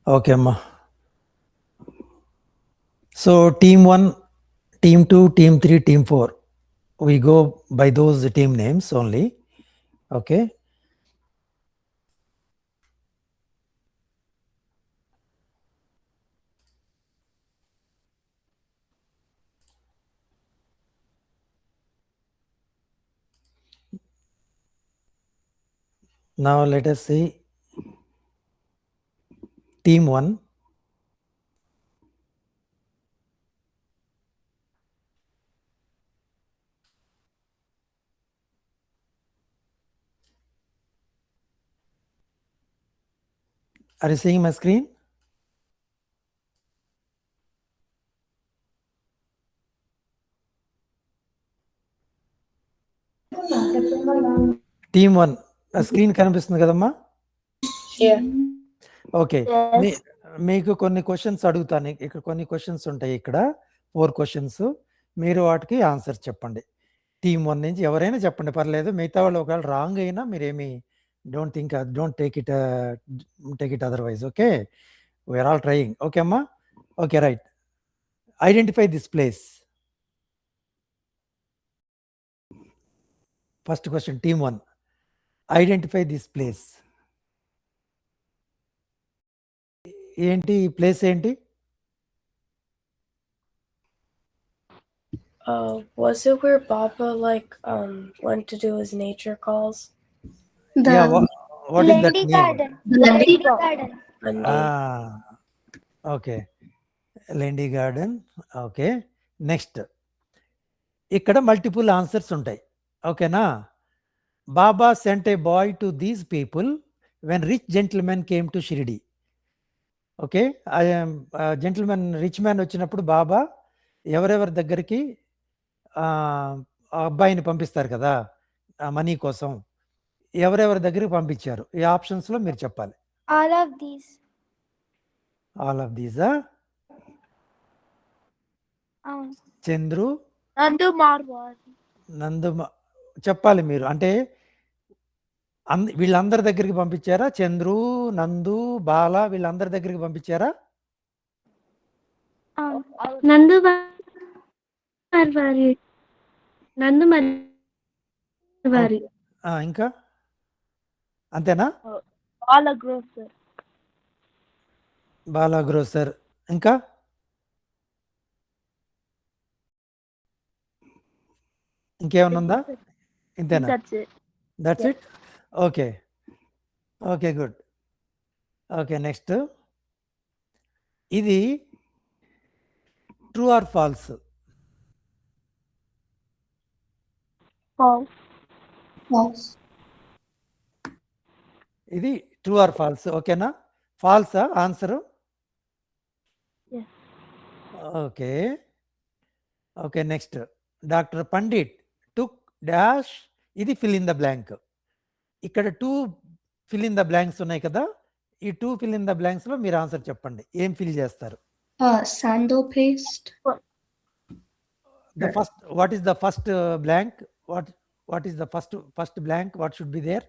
Okay, Amma. So team 1, team 2, team 3, team 4. We go by those team names only. Okay. Now let us see team 1. Are you seeing my screen? Team 1 screen కనిపిస్తుంది కదమ్మా? Okay. మీకు కొన్ని questions అడుగుతాను. ఇక్కడ కొన్ని questions ఉంటాయి. ఇక్కడ 4 questions. మీరు వాటికి ఆన్సర్ చెప్పండి. టీమ్ 1 నుంచి ఎవరైనా చెప్పండి, పర్లేదు. మిగతా వాళ్ళు ఒకవేళ రాంగ్ అయినా మీరేమి don't take it otherwise. Okay, we're all trying. Okay అమ్మా? Okay, right. Identify this place. First question, team 1, identify this place. ఏంటి ఈ ప్లేస్ ఏంటి? Was it where Baba went to do his nature calls? Yeah, what is that name? Lendi Garden. Okay, Lendi garden. Okay, next. ఇక్కడ multiple answers ఉంటాయి. ఓకేనా? Baba sent a boy to these people when rich gentlemen came to Shirdi. Okay, gentlemen rich man వచ్చినప్పుడు బాబా ఎవరెవరి దగ్గరికి ఆ అబ్బాయిని పంపిస్తారు కదా మనీ కోసం, ఎవరెవరి దగ్గరికి పంపించారు? ఈ ఆప్షన్స్ లో మీరు చెప్పాలి. All of these. All of దీసా? Chandru, Nandu Marwari. నందు చెప్పాలి మీరు. అంటే వీళ్ళందరి దగ్గరికి పంపించారా? చంద్రు, నందు, బాల వీళ్ళందరి దగ్గరికి పంపించారా? నందు మార్వారి. నందు మార్వారి. ఇంకా అంతేనా? Bala Grocer. బాలా గ్రోసర్. ఇంకా ఇంకేమన్నా ఉందా? ఇంతేనా? That's it. That's it? Okay. Okay, good. Okay, next. ఇది true or false? False. False. ఇది ట్రూ ఆర్ ఫాల్స్, ఓకేనా? ఫాల్సా answer? Yes. Okay. Okay, next. Doctor Pandit took dash, ఇది ఫిల్ ఇన్ ద బ్లాంక్. ఇక్కడ 2 ఫిల్ ఇన్ ద బ్లాంక్స్ ఉన్నాయి కదా, ఈ 2 fill in the blanks లో మీరు ఆన్సర్ చెప్పండి. ఏం ఫిల్ చేస్తారు? Sandal paste. The first, what is the first blank? What is the first blank? What should be there?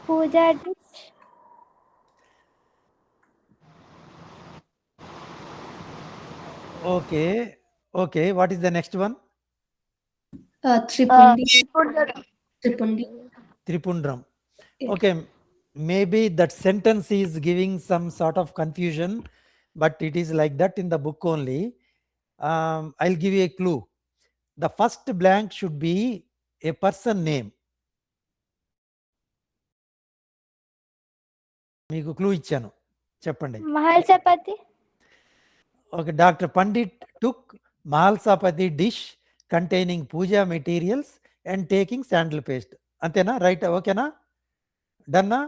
Puja dish. Okay, what is the next one? Tripundi. Pundar- Tripundi. Tripundram. Yes. Okay, maybe that sentence is giving some sort of confusion, but it is like that in the book only. I'll give you a clue. The first blank should be a person name. మీకు clue ఇచ్చాను, చెప్పండి. Mahalsapati. Okay, Dr. Pandit took Mahalsapati dish containing puja materials and taking sandal paste. అంతేనా? Right? ఓకేనా? డన్నా?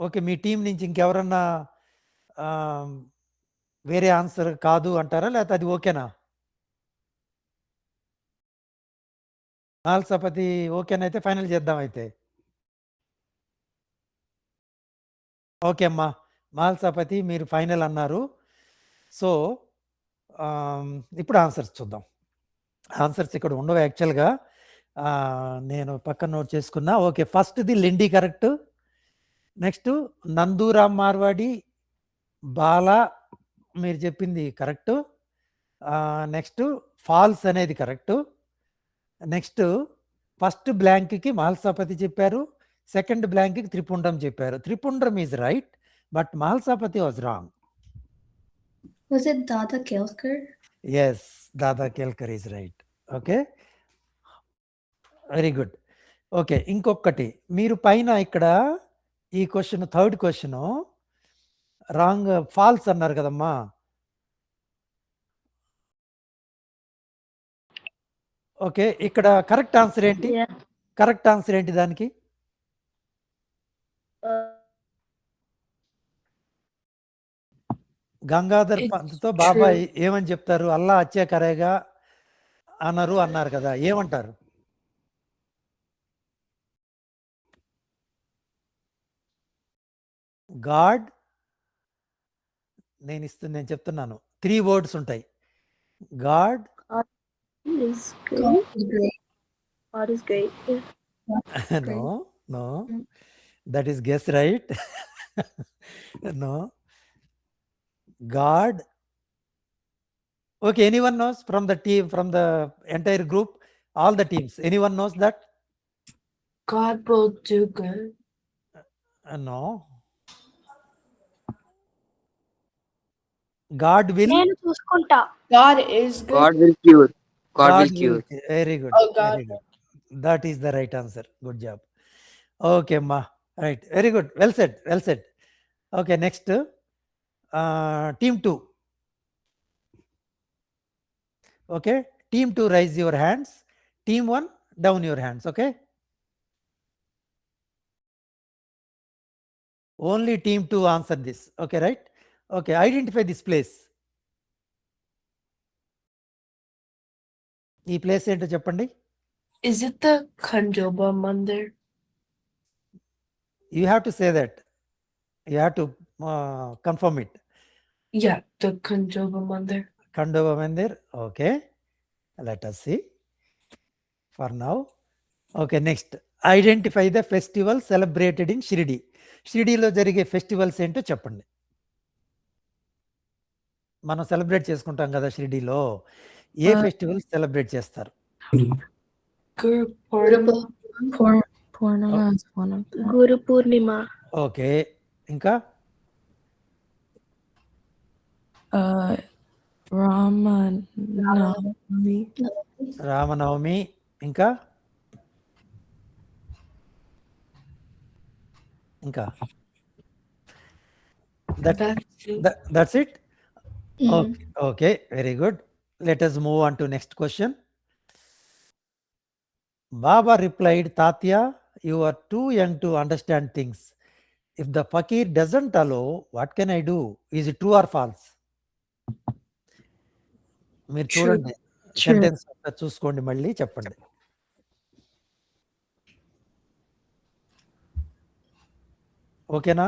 Okay, మీ team నుంచి ఇంకెవరన్నా వేరే answer కాదు అంటారా, లేకపోతే అది ఓకేనా? మాల్సపతి ఓకేనైతే ఫైనల్ చేద్దాం అయితే. ఓకే అమ్మా, మాల్సపతి మీరు ఫైనల్ అన్నారు. సో ఇప్పుడు ఆన్సర్స్ చూద్దాం. ఆన్సర్స్ ఇక్కడ ఉండవు యాక్చువల్గా, నేను పక్కన నోట్ చేసుకున్నా. ఓకే, ఫస్ట్ది లెండి కరెక్ట్. నెక్స్ట్ నందూరామ్ మార్వాడి, బాలా మీరు చెప్పింది కరెక్ట్. నెక్స్ట్ ఫాల్స్ అనేది కరెక్ట్. నెక్స్ట్ ఫస్ట్ బ్లాంక్కి మాల్సాపతి చెప్పారు, సెకండ్ బ్లాంక్కి త్రిపుండ్రం చెప్పారు. త్రిపుండ్రం is right, but Mhalsapati was wrong. Was it Dada Kelkar? Yes, Dada Kelkar is right. Okay, very good. Okay, ఇంకొకటి మీరు పైన ఇక్కడ ఈ question, third question wrong, false అన్నారు కదమ్మా. ఓకే, ఇక్కడ కరెక్ట్ ఆన్సర్ ఏంటి? Yeah. కరెక్ట్ ఆన్సర్ ఏంటి దానికి? గంగాధర్ It's పంత్తో బాబాయ్ true. ఏమని చెప్తారు? అల్లా అచ్చే కరేగా అన్నారు కదా, ఏమంటారు? గాడ్, నేను చెప్తున్నాను, 3 వర్డ్స్ ఉంటాయి. God, Is great. God is great. God is great. Yeah. no, that is guess right. No, God. Okay, anyone knows from the team, from the entire group, all the teams, anyone knows that? God will do good. No, God will. నేను చూసుకుంటా. God is good. God will cure. God will cure. Very good. Oh, God. Very good. That is the right answer. Good job. Okay, ma. Right. Very good. Well said. Well said. Okay, next. Team 2. Okay. Team 2, raise your hands. Team 1, down your hands. Okay. Only team 2 answer this. Okay, right? Okay. Identify this place. ఈ place ఏంటో చెప్పండి. Is it the Khandoba Mandir? You have to say that. You have to confirm it. Yeah, the Khandoba Mandir. Khandova Mandir. Okay. Let us see. For now. Okay, next. Identify the festival celebrated in Shirdi. షిరిడీలో జరిగే festivals ఏంటో చెప్పండి. మనం celebrate చేసుకుంటాం కదా షిరిడీలో, ఏ festival celebrate చేస్తారు? Guru Purnima. Purnima is one of them. Guru Purnima. Okay, ఇంకా? Ramanavami. రామనవమి ఇంకా ఇంకా that's it. Okay, very good. Let us move on to next question. Baba replied, Tatya, you are too young to understand things. If the fakir doesn't allow, what can I do? Is it true or false? మీరు True. చూడండి, True. Sentence చూసుకోండి, మళ్ళీ చెప్పండి. ఓకేనా?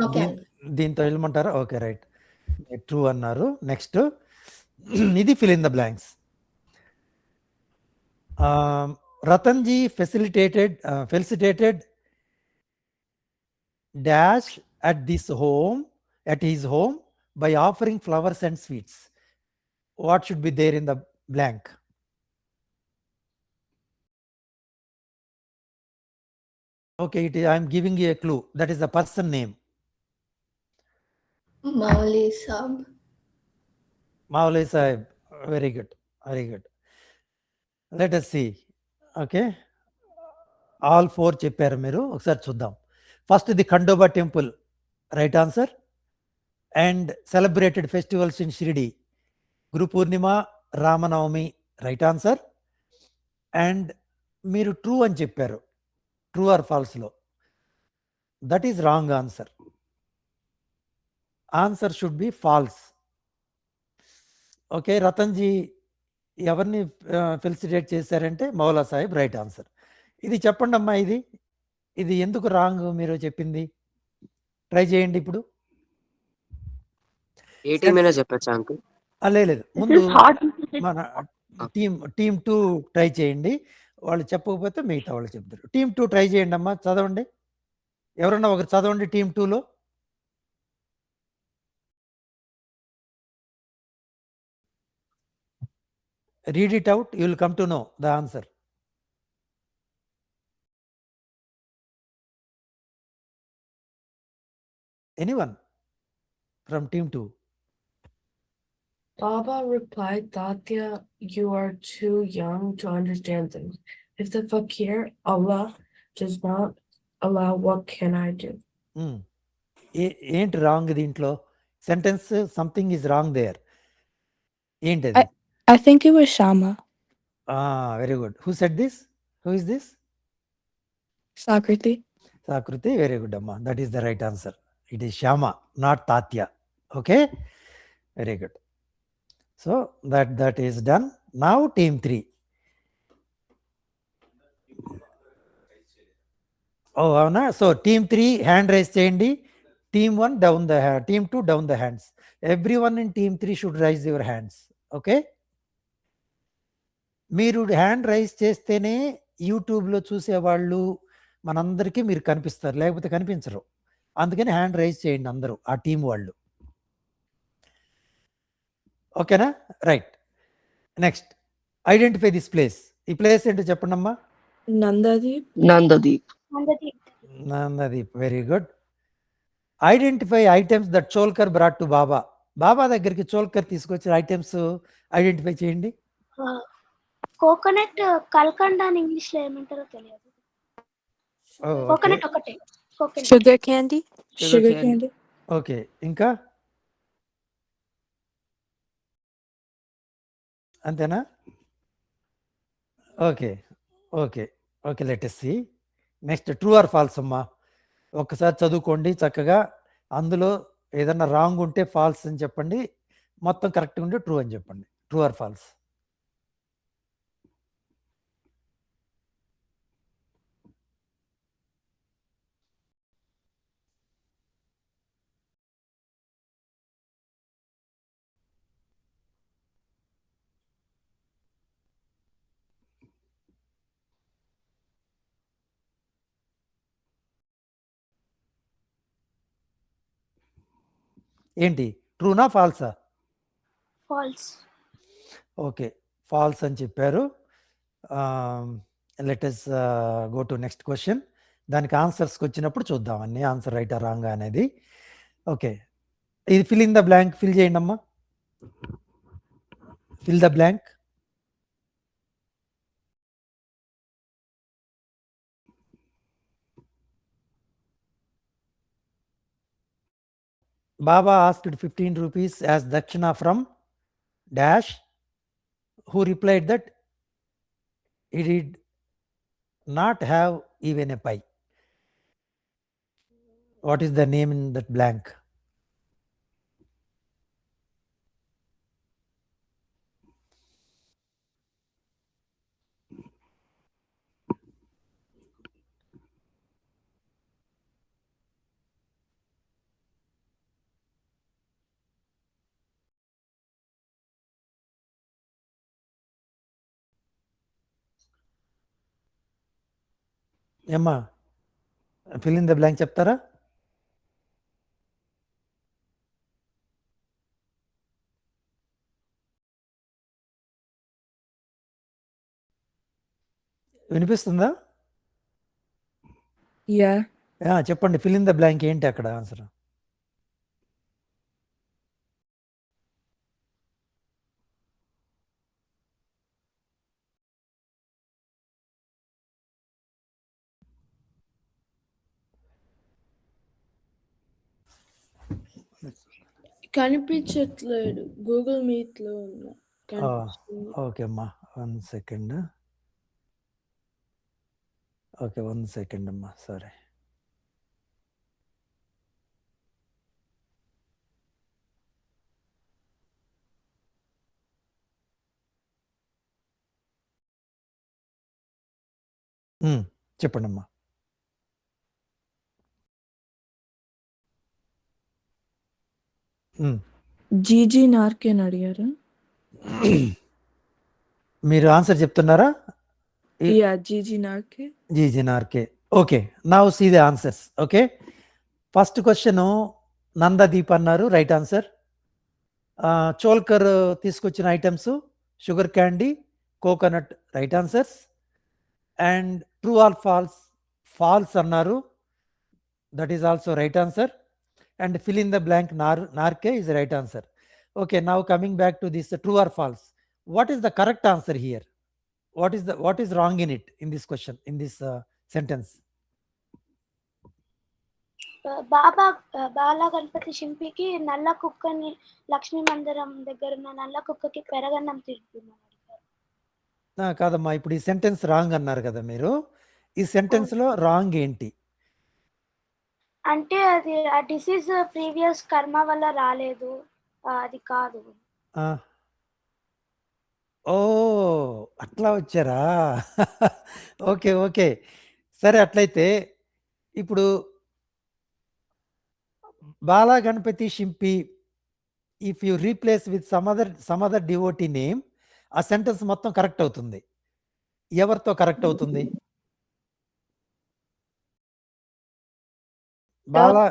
Okay. దీంతో వెళ్ళమంటారా? Okay, right, true అన్నారు. Next ఇది fill in the blanks. Ratanji felicitated dash at his home by offering flowers and sweets. What should be there in the blank? Okay, I am giving you a clue. That is the person name. Mauli Sab. Maulay Sahib. Very good. Very good. Let us see. Okay. All 4 చెప్పారు మీరు. ఒకసారి చూద్దాం. First the Khandoba temple, right answer. And celebrated festivals in Shirdi, Guru Purnima, Ramanavami, right answer. And మీరు true అని చెప్పారు. True or ఫాల్స్లో that is wrong answer. Answer should be false. Okay, Ratanji ఎవరిని felicitate చేశారంటే మౌలా సాహిబ్, రైట్ ఆన్సర్. ఇది చెప్పండి అమ్మా, ఇది ఎందుకు రాంగ్ మీరు చెప్పింది? ట్రై చేయండి ఇప్పుడు. ఏమైనా చెప్పచ్చా అంకుల్? లేదు, ముందు మన టీమ్ 2 ట్రై చేయండి. వాళ్ళు చెప్పకపోతే మిగతా వాళ్ళు చెప్తారు. టీమ్ 2 ట్రై చేయండి అమ్మా, చదవండి. ఎవరన్నా ఒకరు చదవండి టీమ్ 2లో. Read it out, you will come to know the answer. Anyone from team 2? Baba replied, Tatya, you are too young to understand things. If the fakir, Allah, does not allow, what can I do? ఏంటి wrong దీంట్లో? Sentence something is wrong there. ఏంటి? I think it was Shama. Very good. Who said this? Who is this? Sakriti. Sakriti, very good amma. That is the right answer. It is Shama, not Tatya. Okay, very good. So that is done. Now team 3. Oh, avuna. So team 3 hand raise cheyandi. Team 1 down the hand. Team 2 down the hands. Everyone in team 3 should raise your hands. Okay. మీరు hand rise చేస్తేనే యూట్యూబ్లో చూసేవాళ్ళు మనందరికీ మీరు కనిపిస్తారు, లేకపోతే కనిపించరు. అందుకని హ్యాండ్ రైజ్ చేయండి అందరూ, ఆ టీం వాళ్ళు. ఓకేనా? Right. Next, identify this place. ఈ ప్లేస్ ఏంటో చెప్పండి అమ్మా. Nandadip. Nandadip, very good. Identify items that Cholkar brought to Baba. Baba దగ్గరికి చోల్కర్ తీసుకొచ్చిన ఐటమ్స్ ఐడెంటిఫై చేయండి. కోకోనట్, కల్కండ్ అని ఇంగ్లీష్ లో ఏమంటారో తెలియదు. కోకోనట్ ఒకటే. Sugar candy. Sugar candy. Okay, ఇంకా అంతేనా? Okay okay okay, let us see. Next, true or false అమ్మా. ఒక్కసారి చదువుకోండి చక్కగా. అందులో ఏదన్నా రాంగ్ ఉంటే ఫాల్స్ అని చెప్పండి, మొత్తం కరెక్ట్గా ఉంటే ట్రూ అని చెప్పండి. True or false? ఏంటి, ట్రూనా ఫాల్సా? ఫాల్స్. ఓకే, ఫాల్స్ అని చెప్పారు. Let us go to next question. దానికి ఆన్సర్స్కి వచ్చినప్పుడు చూద్దాం అన్ని ఆన్సర్ రైటా రాంగా అనేది. ఓకే, ఇది fill in the blank fill చేయండి అమ్మా. Fill the blank. Baba asked 15 rupees as dakshina from dash, who replied that he did not have even a pie. What is the name in that blank? Emma, fill in the blank చెప్తారా? వినిపిస్తుందా? Yeah. చెప్పండి, fill in the blank ఏంటి అక్కడ answer? కనిపించట్లేదు, Google meet లో ఉన్నా. కనిపిస్తుంది. Okay అమ్మా, 1 సెకండ్. ఓకే, 1 సెకండ్ అమ్మా, సారీ. చెప్పండి అమ్మా. జీజీ నార్కే అని అడిగారు. మీరు ఆన్సర్ చెప్తున్నారా? Yeah, GG Narke. GG Narke. Okay, now see the answers. Okay, first question Nandadip అన్నారు, రైట్ ఆన్సర్. చోల్కర్ తీసుకొచ్చిన items sugar candy, coconut, right answers. And true or false, false అన్నారు, that is also right answer. And fill in the blank, narke is the right answer. Okay, now coming back to this true or false. What is the correct answer here? What is wrong in it, in this question, in this sentence? బాల గణపతి శింపికి నల్ల కుక్కని లక్ష్మీ మందిరం దగ్గర ఉన్న నల్ల కుక్కకి పెరగన్నం తిరుగుతున్నారు. కాదమ్మా, ఇప్పుడు ఈ సెంటెన్స్ రాంగ్ అన్నారు కదా మీరు. ఈ సెంటెన్స్ లో రాంగ్ ఏంటి? అంటే అది ఆ డిసీజ్ ప్రీవియస్ కర్మ వల్ల రాలేదు, అది కాదు. ఓ, అట్లా వచ్చారా? ఓకే ఓకే, సరే. అట్లయితే ఇప్పుడు Bala Ganpati Shimpi, if you replace with some other devotee name, ఆ సెంటెన్స్ మొత్తం కరెక్ట్ అవుతుంది. ఎవరితో కరెక్ట్ అవుతుంది? బాలా.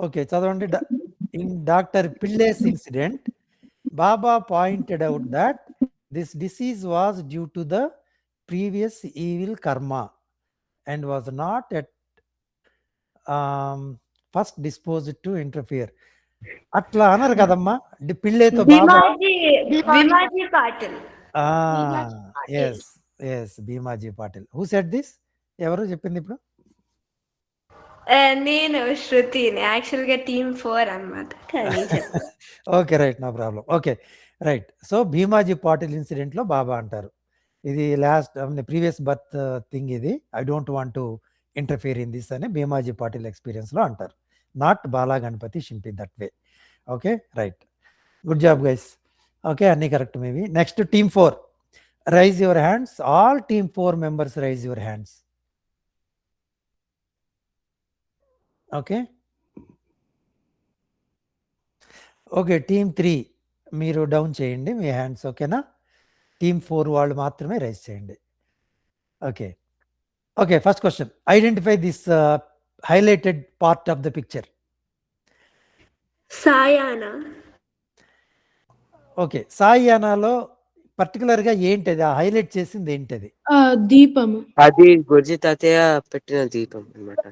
ఓకే, చదవండి. In doctor Pillay's incident, Baba pointed out that this disease was due to the previous evil karma and was not at first disposed to interfere. అట్లా అన్నారు కదమ్మా, పిల్లేతో Baba. Yes yes, Bhimaji Patil. Who said this? ఎవరు చెప్పింది ఇప్పుడు? నేను శృతిని, యాక్చువల్ గా టీమ్ 4 అన్నమాట. Okay, right, no problem. Okay, right. So Bhimaji Patil incident లో బాబా అంటారు. ఇది లాస్ట్ ప్రీవియస్ బర్త్ థింగ్, ఇది I don't want to interfere in this అని భీమాజీ పాటిల్ ఎక్స్పీరియన్స్ లో అంటారు, not Bala Ganpati Shimpi that way. Okay, right, good job guys. Okay, అన్ని correct maybe. Next team 4, raise your hands. All team 4 members raise your hands. Okay okay, team 3 మీరు down చేయండి మీ hands. ఓకేనా? Team 4 వాళ్ళు మాత్రమే raise చేయండి. Okay okay, first question, identify this highlighted part of the picture. సాయానా. Okay, సాయానాలో particular గా ఏంటది, ఆ హైలైట్ చేసింది ఏంటది? దీపము. అది గుర్జీ తాతయ్య పెట్టిన దీపం అన్నమాట.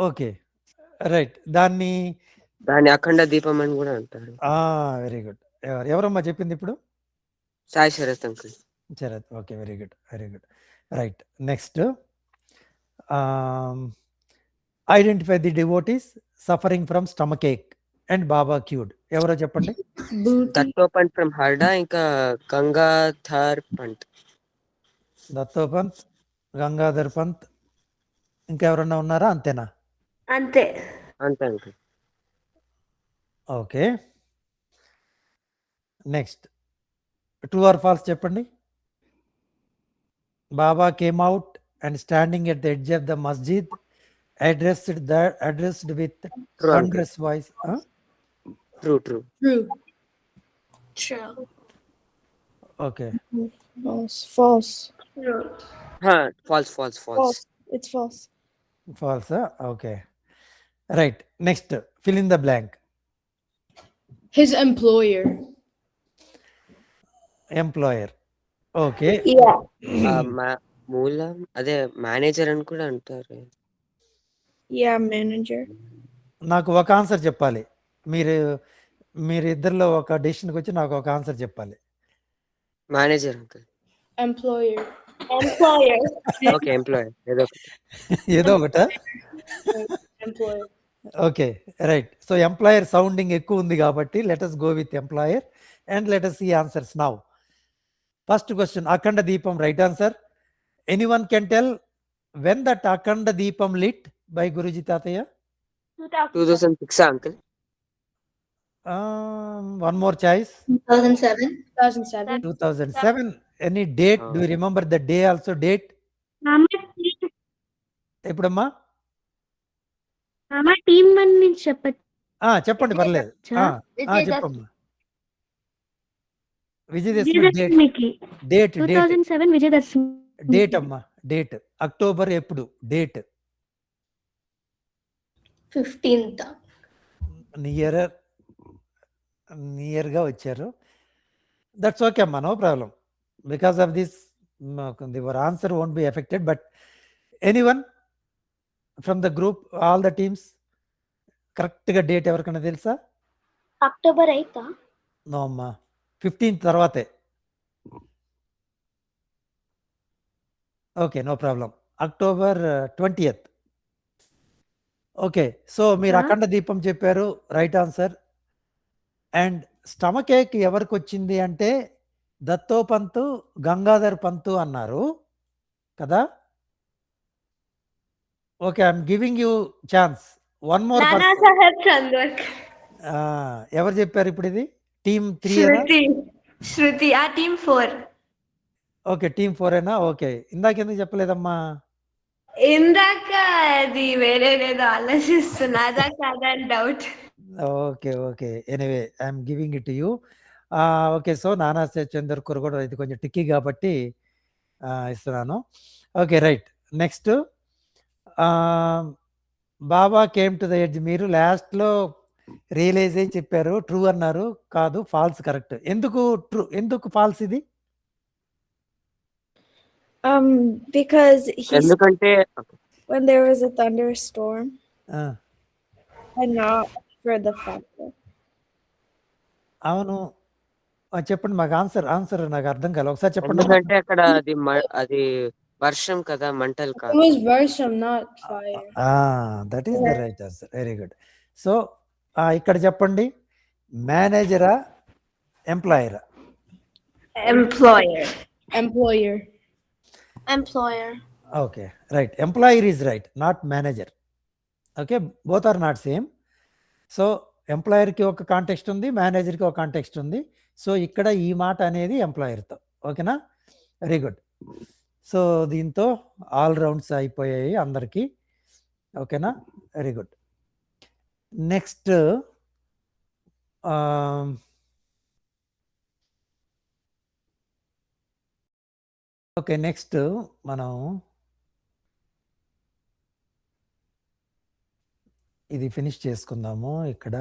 ఓకే. రైట్. దాన్ని దాన్ని అఖండ దీపం అని కూడా అంటారు. Very good. ఎవరమ్మా చెప్పింది ఇప్పుడు? Sai Sharath uncle. Sharath. Okay. Very good. Very good. Right. Next identify the devotees suffering from stomach ache and Baba cured. ఎవరో చెప్పండి. దత్తోపంత్ ఫ్రమ్ హర్డా, ఇంకా గంగాధర్ పంత్. దత్తోపంత్, గంగాధర్ పంత్, ఇంకెవరన్నా ఉన్నారా? అంతేనా? అంతే. అంతే uncle. Okay. Next true or false చెప్పండి. Baba came out and standing at the edge of the Masjid addressed with True, thunderous voice. True. True. True. Okay. False. True. False. It's false. False. Okay. Right. Next, fill in the blank. His employer. Employer. Okay. Yeah. మూలం అదే manager అని కూడా అంటారు. Yeah, manager. నాకు ఒక answer చెప్పాలి. మీరు ఇద్దరిలో ఒక డెసిషన్కి వచ్చి నాకు ఒక ఆన్సర్ చెప్పాలి. Manager uncle. Employer. Employer. Okay, employer ఏదో ఒకట. Employer. Okay. Right. So employer sounding ఎక్కువ ఉంది కాబట్టి let us go with employer and let us see answers now. First question, అఖండ దీపం. Right answer. Anyone can tell when that అఖండ దీపం lit by Guruji Tataya? 2006 uncle. One more choice. 2007. 2007. 2007. Any date? Do you remember the day also? Date? ఎప్పుడమ్మా? Team one నుంచి చెప్పండి, పర్లేదు. చెప్పమ్మా. Vijayadashami date 2007 Vijayadashami. Date అమ్మా, date. October ఎప్పుడు? Date 15th. నియర్గా వచ్చారు. దట్స్ ఓకే అమ్మా, no problem. Because of this your answer won't be affected. But anyone from the group, all the teams, కరెక్ట్గా డేట్ ఎవరికైనా తెలుసా? October 8th. నో అమ్మా, 15th తర్వాతే. Okay, no problem. October 20th. Okay. So మీరు అఖండ దీపం చెప్పారు, రైట్ ఆన్సర్. అండ్ స్టమక్ ఏక్ ఎవరికి వచ్చింది అంటే దత్తోపంతు, గంగాధర్ పంతు అన్నారు కదా. Okay, I'm giving you chance. One more. Nana Saheb చంద్రక్. ఎవరు చెప్పారు ఇప్పుడు? ఇది టీమ్ 3 శృతి. ఆ టీమ్ 4. Okay, team 4 okay. ఇందాక ఎందుకు చెప్పలేదమ్మా? ఇందాక అది వేరేదేదో ఆలోచిస్తున్నా, అదా కాదా అని doubt. Okay. Okay. Anyway I'm giving it to you. Okay. So నానా చంద్రకర్ కూడా ఇది కొంచెం టిక్కీ కాబట్టి ఇస్తున్నాను. Okay, right. Next, Baba came to the edge. మీరు లాస్ట్లో రియలైజ్ అయ్యి చెప్పారు, ట్రూ అన్నారు. కాదు, ఫాల్స్. కరెక్ట్. ఎందుకు ట్రూ, ఎందుకు ఫాల్స్ ఇది? Because ఎందుకంటే when there was a thunderstorm and not for the factor. అవును, చెప్పండి మాకు ఆన్సర్ నాకు అర్థం కాలేదు. ఒకసారి చెప్పండి. ఎందుకంటే అక్కడ అది వర్షం కదా, మంటలు It కాదు. was versham, not fire. That is the right answer. Very good. So ఇక్కడ చెప్పండి, మేనేజరా ఎంప్లాయరా? Employer. Employer. Employer. Okay, right. Employer is right, not manager. Okay, both are not same. So ఎంప్లాయర్కి ఒక కాంటెక్స్ట్ ఉంది, మేనేజర్కి ఒక కాంటెక్స్ట్ ఉంది. సో ఇక్కడ ఈ మాట అనేది ఎంప్లాయర్తో. ఓకేనా? Very good. సో దీంతో ఆల్ రౌండ్స్ అయిపోయాయి అందరికీ. ఓకేనా? Very good. Next, okay, next మనం ఇది ఫినిష్ చేసుకుందాము ఇక్కడ.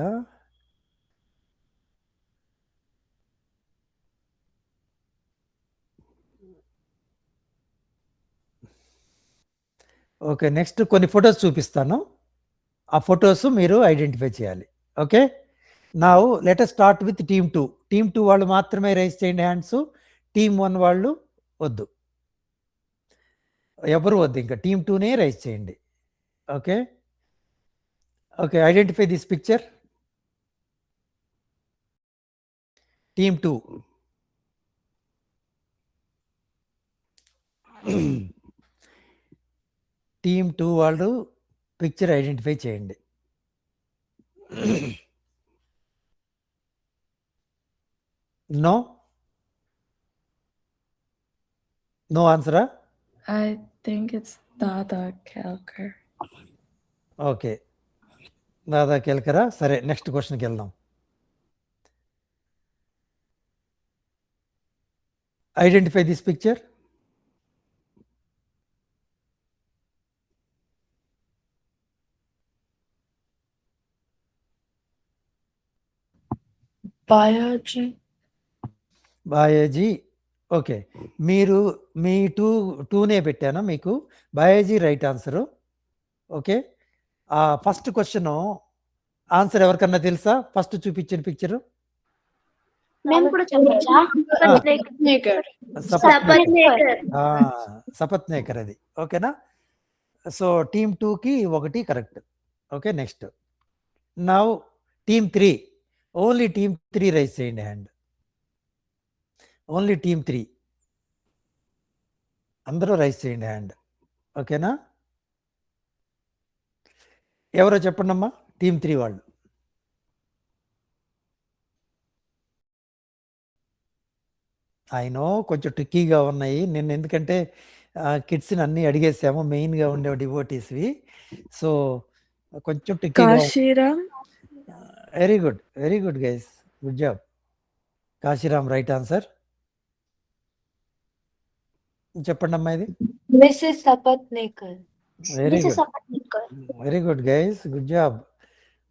ఓకే, నెక్స్ట్ కొన్ని ఫొటోస్ చూపిస్తాను. ఆ ఫొటోస్ మీరు ఐడెంటిఫై చేయాలి. Okay, now let us start with team 2. Team 2 వాళ్ళు మాత్రమే రైజ్ చేయండి హ్యాండ్స్. టీమ్ 1 వాళ్ళు వద్దు, ఎవరు వద్దు, ఇంకా టీమ్ 2నే రైజ్ చేయండి. Okay okay, identify this picture. Team 2. Team 2 వాళ్ళు పిక్చర్ ఐడెంటిఫై చేయండి. నో నో ఆన్సరా? I think it's Dada Kelker. Okay, Dada కేల్కరా. సరే, నెక్స్ట్ క్వశ్చన్కి వెళ్దాం. Identify this picture. Biology. Biology. Okay, మీరు మీ టూనే పెట్టాను మీకు. Biology right answer. Okay, first question answer ఎవరికన్నా తెలుసా? ఫస్ట్ చూపించిన పిక్చరు మేము కూడా చెప్పచ్చా? సపత్నేకర్ అది. ఓకేనా? సో టీమ్ 2కి 1 correct. Okay, next now team 3. Only team 3 raise చేయండి హ్యాండ్. ఓన్లీ టీమ్ 3 అందరూ రైజ్ చేయండి హ్యాండ్. ఓకేనా? ఎవరో చెప్పండి అమ్మా, టీమ్ 3 వాళ్ళు. అయినో కొంచెం ట్రిక్కీగా ఉన్నాయి నిన్న, ఎందుకంటే కిడ్స్ని అన్నీ అడిగేసాము, మెయిన్గా ఉండే డివోటీస్వి. సో కొంచెం ట్రిక్కీగా. Kashiram. Very good, very good guys, good job. Kashiram right answer. చెప్పండి అమ్మా ఇది. Mrs. Sapatnekar. Very good, very good guys, good job.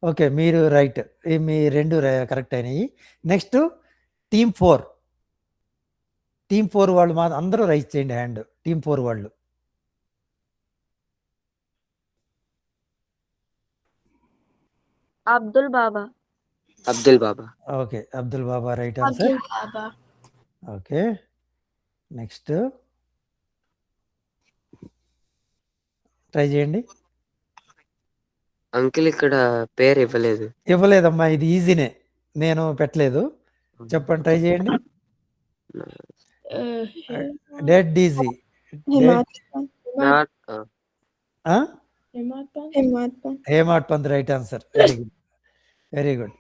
Okay, మీరు రైట్, మీ 2 కరెక్ట్ అయినాయి. Next team 4. టీమ్ 4 వాళ్ళు అందరూ రైజ్ చేయండి హ్యాండ్. టీమ్ 4 వాళ్ళు. Abdul Baba. Abdul Baba. Okay, Abdul Baba right answer. Okay, next try చేయండి. అంకిల్ ఇక్కడ పేరు ఇవ్వలేదు. ఇవ్వలేదమ్మా, ఇది ఈజీనే, నేను పెట్టలేదు. చెప్పండి, ట్రై చేయండి. Dead easy. Not Hemadpant right answer. Very good, very good.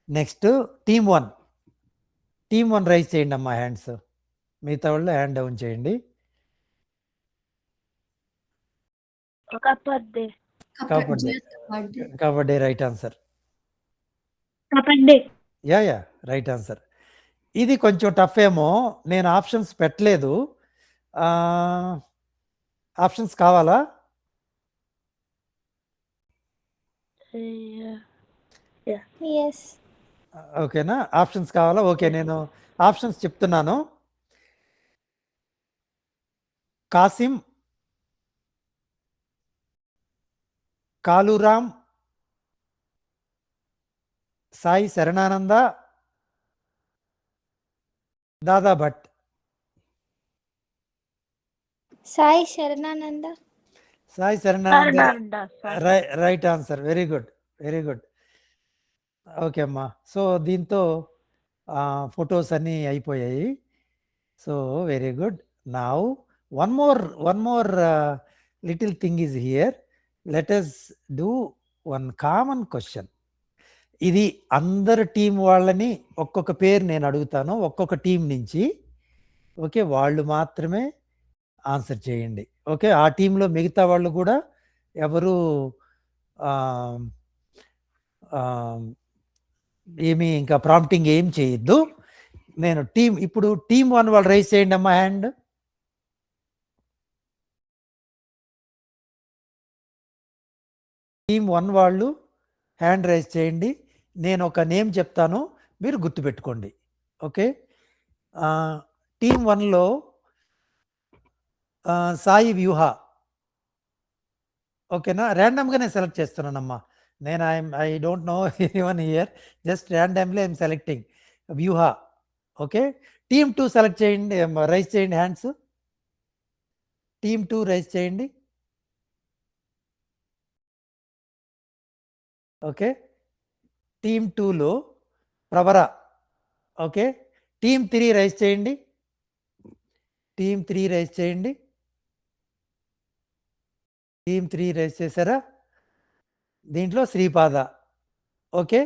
Next team 1. Team 1 raise చేయండి అమ్మా హ్యాండ్స్. మిగతా వాళ్ళు హ్యాండ్ డౌన్ చేయండి. Kabaddi right answer. Yeah yeah right answer. ఇది కొంచెం టఫ్ ఏమో, నేను ఆప్షన్స్ పెట్టలేదు. ఆప్షన్స్ కావాలా? Yes. ఓకేనా, ఆప్షన్స్ కావాలా? ఓకే, నేను ఆప్షన్స్ చెప్తున్నాను. Kasim, Kaluram, Sai Sharananda, Dada Bhat. Sai Sharananda. Sai Sharananda right answer. Very good, very good. Okay అమ్మా, సో దీంతో ఫొటోస్ అన్నీ అయిపోయాయి. So very good. Now one more little thing is here. Let us do one common question. ఇది అందరు టీం వాళ్ళని ఒక్కొక్క పేరు నేను అడుగుతాను, ఒక్కొక్క టీం నుంచి. ఓకే, వాళ్ళు మాత్రమే ఆన్సర్ చేయండి. ఓకే, ఆ టీంలో మిగతా వాళ్ళు కూడా ఎవరు ఏమి ఇంకా ప్రాంప్టింగ్ ఏం చేయొద్దు. నేను ఇప్పుడు టీమ్ 1 వాళ్ళు రైజ్ చేయండి అమ్మా హ్యాండ్. టీమ్ 1 వాళ్ళు హ్యాండ్ రైజ్ చేయండి. నేను ఒక నేమ్ చెప్తాను, మీరు గుర్తుపెట్టుకోండి. ఓకే, టీమ్ 1లో సాయి వ్యూహ. ఓకేనా, ర్యాండమ్గా నేను సెలెక్ట్ చేస్తున్నానమ్మా. నేను I don't know anyone here. Just randomly I'm selecting. Vyuha. Okay. Team 2 select చేయండి. రైజ్ చేయండి హ్యాండ్స్. టీమ్ 2 రైజ్ చేయండి. ఓకే. టీమ్ 2లో ప్రవర. ఓకే. టీమ్ 3 రైజ్ చేయండి. టీమ్ 3 రైజ్ చేయండి. టీమ్ 3 రైజ్ చేశారా? దీంట్లో Sripada. Okay.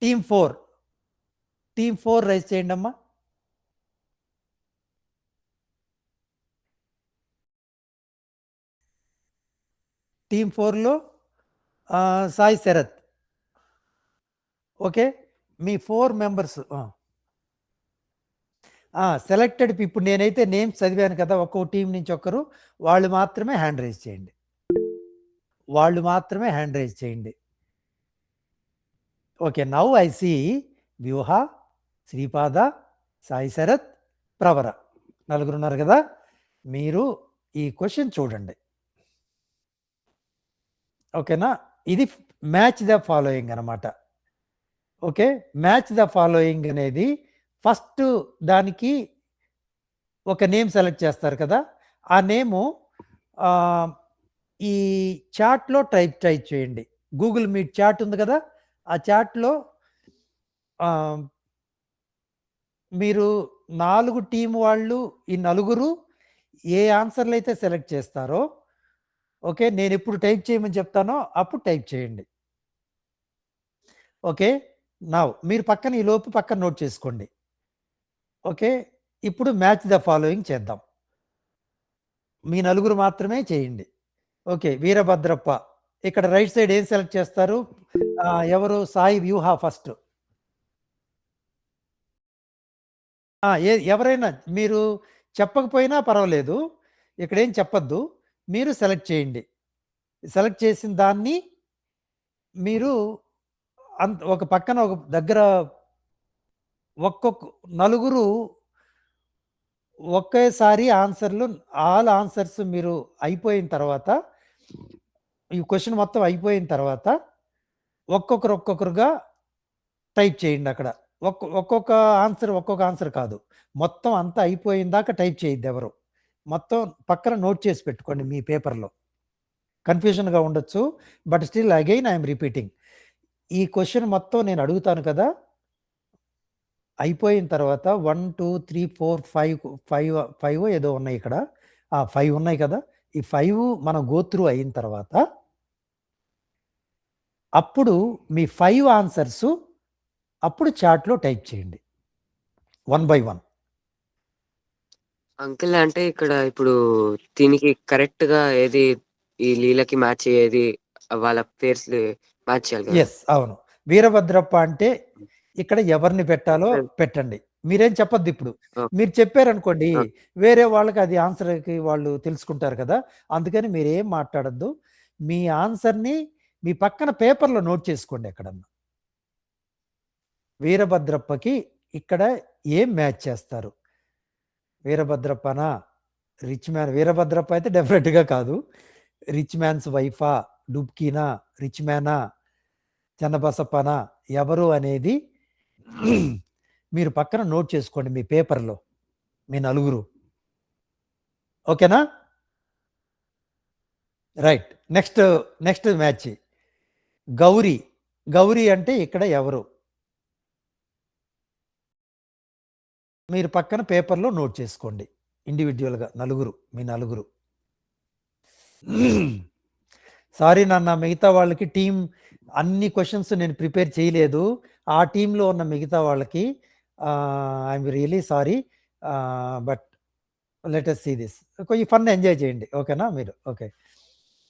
Team 4. Team 4 raise చేయండి అమ్మా. టీమ్ 4లో సాయి శరత్. ఓకే. మీ 4 మెంబర్స్ సెలెక్టెడ్. ఇప్పుడు నేనైతే నేమ్స్ చదివాను కదా, ఒక్కో టీం నుంచి ఒక్కరు, వాళ్ళు మాత్రమే హ్యాండ్ రైజ్ చేయండి. వాళ్ళు మాత్రమే హ్యాండ్ రైజ్ చేయండి. ఓకే. నౌ ఐ సీ వ్యూహ, శ్రీపాద, సాయి శరత్, ప్రవర. నలుగురు ఉన్నారు కదా. మీరు ఈ క్వశ్చన్ చూడండి. ఓకేనా. ఇది మ్యాచ్ ద ఫాలోయింగ్ అనమాట. ఓకే. మ్యాచ్ ద ఫాలోయింగ్ అనేది ఫస్ట్ దానికి ఒక నేమ్ సెలెక్ట్ చేస్తారు కదా, ఆ నేము ఈ చాట్లో టైప్ చేయండి. గూగుల్ మీట్ చాట్ ఉంది కదా, ఆ చాట్లో మీరు 4 టీం వాళ్ళు, ఈ నలుగురు ఏ ఆన్సర్లు అయితే సెలెక్ట్ చేస్తారో, ఓకే, నేను ఎప్పుడు టైప్ చేయమని చెప్తానో అప్పుడు టైప్ చేయండి. ఓకే. నా మీరు పక్కన ఈ లోపు పక్కన నోట్ చేసుకోండి. ఓకే. ఇప్పుడు మ్యాచ్ ద ఫాలోయింగ్ చేద్దాం. మీ నలుగురు మాత్రమే చేయండి. ఓకే. వీరభద్రప్ప. ఇక్కడ రైట్ సైడ్ ఏం సెలెక్ట్ చేస్తారు? ఎవరు? సాయి వ్యూహ ఫస్ట్. ఎవరైనా మీరు చెప్పకపోయినా పర్వాలేదు, ఇక్కడేం చెప్పద్దు, మీరు సెలెక్ట్ చేయండి. సెలెక్ట్ చేసిన దాన్ని మీరు ఒక పక్కన ఒక దగ్గర ఒక్కొక్క నలుగురు ఒకేసారి ఆన్సర్లు, ఆల్ ఆన్సర్స్ మీరు అయిపోయిన తర్వాత, ఈ క్వశ్చన్ మొత్తం అయిపోయిన తర్వాత ఒక్కొక్కరుగా టైప్ చేయండి. అక్కడ ఒక్కొక్క ఆన్సర్ కాదు, మొత్తం అంతా అయిపోయిన దాకా టైప్ చేయొద్దు ఎవరు. మొత్తం పక్కన నోట్ చేసి పెట్టుకోండి మీ పేపర్లో. కన్ఫ్యూజన్గా ఉండొచ్చు, but still again I'm repeating. ఈ క్వశ్చన్ మొత్తం నేను అడుగుతాను కదా, అయిపోయిన తర్వాత 1 2 3 4 5 ఏదో ఉన్నాయి ఇక్కడ, 5 ఉన్నాయి కదా, ఈ 5 మనం గోత్రూ అయిన తర్వాత అప్పుడు మీ 5 ఆన్సర్స్ అప్పుడు చాట్లో టైప్ చేయండి 1 by 1. అంకుల్ అంటే ఇక్కడ ఇప్పుడు దీనికి కరెక్ట్ గా ఏది ఈ లీలకి మ్యాచ్ అయ్యేది వాళ్ళ పేర్స్ మ్యాచ్ చేయాలి కదా? ఎస్, అవును. వీరభద్రప్ప అంటే ఇక్కడ ఎవరిని పెట్టాలో పెట్టండి, మీరేం చెప్పొద్దు. ఇప్పుడు మీరు చెప్పారనుకోండి, వేరే వాళ్ళకి అది ఆన్సర్కి వాళ్ళు తెలుసుకుంటారు కదా, అందుకని మీరేం మాట్లాడద్దు. మీ ఆన్సర్ని మీ పక్కన పేపర్లో నోట్ చేసుకోండి ఎక్కడన్నా. వీరభద్రప్పకి ఇక్కడ ఏం మ్యాచ్ చేస్తారు? వీరభద్రప్పనా? Rich man. వీరభద్రప్ప అయితే డెఫినెట్గా కాదు. రిచ్ మ్యాన్స్ వైఫా, డుబ్కీనా, రిచ్ మ్యానా, చెన్నబసప్పనా, ఎవరు అనేది మీరు పక్కన నోట్ చేసుకోండి మీ పేపర్లో, మీ నలుగురు. ఓకేనా. Right. Next match Gauri. Gauri అంటే ఇక్కడ ఎవరు? మీరు పక్కన పేపర్లో నోట్ చేసుకోండి ఇండివిజువల్గా, మీ నలుగురు. సారీ నాన్న, మిగతా వాళ్ళకి టీం అన్ని క్వశ్చన్స్ నేను ప్రిపేర్ చేయలేదు. ఆ టీంలో ఉన్న మిగతా వాళ్ళకి I'm really sorry, but let us see this. కొంచెం ఫన్ ఎంజాయ్ చేయండి. ఓకేనా మీరు?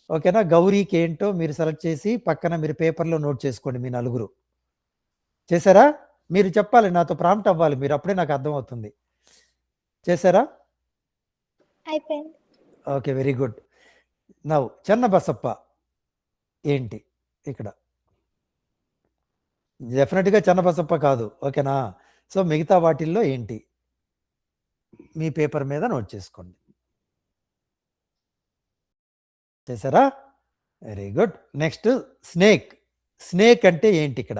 ఓకేనా. గౌరీకి ఏంటో మీరు సెలెక్ట్ చేసి పక్కన మీరు పేపర్లో నోట్ చేసుకోండి మీ నలుగురు. చేశారా? మీరు చెప్పాలి, నాతో ప్రాంప్ట్ అవ్వాలి మీరు, అప్పుడే నాకు అర్థమవుతుంది. చేశారా? అయిపోయింది. Okay, very good. Now Chennabasappa ఏంటి ఇక్కడ? డెఫినెట్గా చెన్నబసప్ప కాదు. ఓకేనా. సో మిగతా వాటిల్లో ఏంటి మీ పేపర్ మీద నోట్ చేసుకోండి. చేశారా? Very good. Next snake. Snake అంటే ఏంటి ఇక్కడ?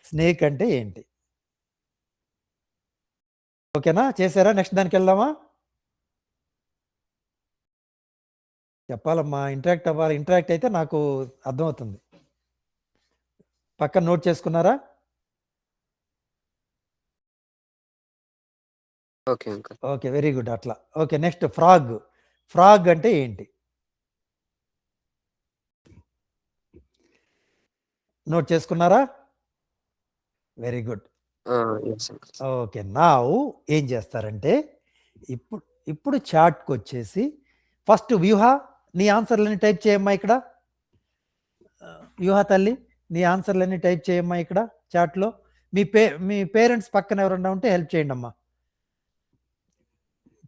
స్నేక్ అంటే ఏంటి? ఓకేనా? చేశారా? నెక్స్ట్ దానికి వెళ్దామా? చెప్పాలమ్మా, ఇంటరాక్ట్ అవ్వాలి. ఇంటరాక్ట్ అయితే నాకు అర్థమవుతుంది. పక్కన నోట్ చేసుకున్నారా? Okay uncle. Okay, very good. అట్లా. Okay, next frog. ఫ్రాగ్ అంటే ఏంటి? నోట్ చేసుకున్నారా? Very good. Yes uncle. Okay, నా ఏం చేస్తారంటే ఇప్పుడు ఇప్పుడు చాట్కి వచ్చేసి ఫస్ట్ వ్యూహ, నీ ఆన్సర్లన్నీ టైప్ చేయమ్మా ఇక్కడ. వ్యూహ తల్లి, నీ ఆన్సర్లన్నీ టైప్ చేయమ్మా ఇక్కడ చాట్లో. మీ పేరెంట్స్ పక్కన ఎవరన్నా ఉంటే హెల్ప్ చేయండి అమ్మా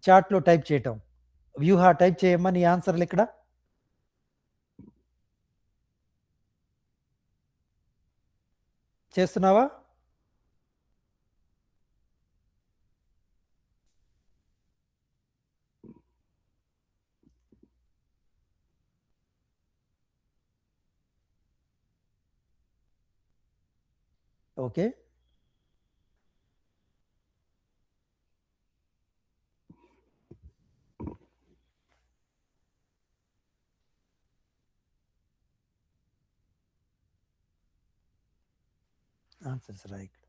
చాట్లో టైప్ చేయటం. వ్యూహ టైప్ చేయమ్మా నీ ఆన్సర్లు ఇక్కడ. చేస్తున్నావా? ఓకే, ఆన్సర్స్ రా ఇక్కడ.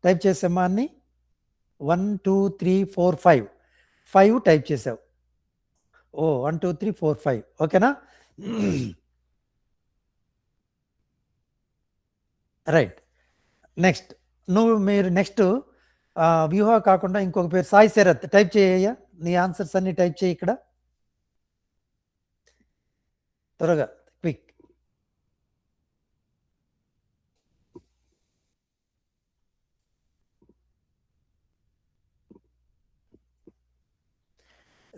టైప్ చేసామా అన్ని? 1 2 3 4 5 5 టైప్ చేసావు. ఓ 1 2 3 4 5 ఓకేనా? రైట్. నెక్స్ట్ మీరు నెక్స్ట్ వ్యూహ కాకుండా ఇంకొక పేరు సాయి శరత్ టైప్ చేయ. నీ ఆన్సర్స్ అన్ని టైప్ చేయి ఇక్కడ త్వరగా, క్విక్.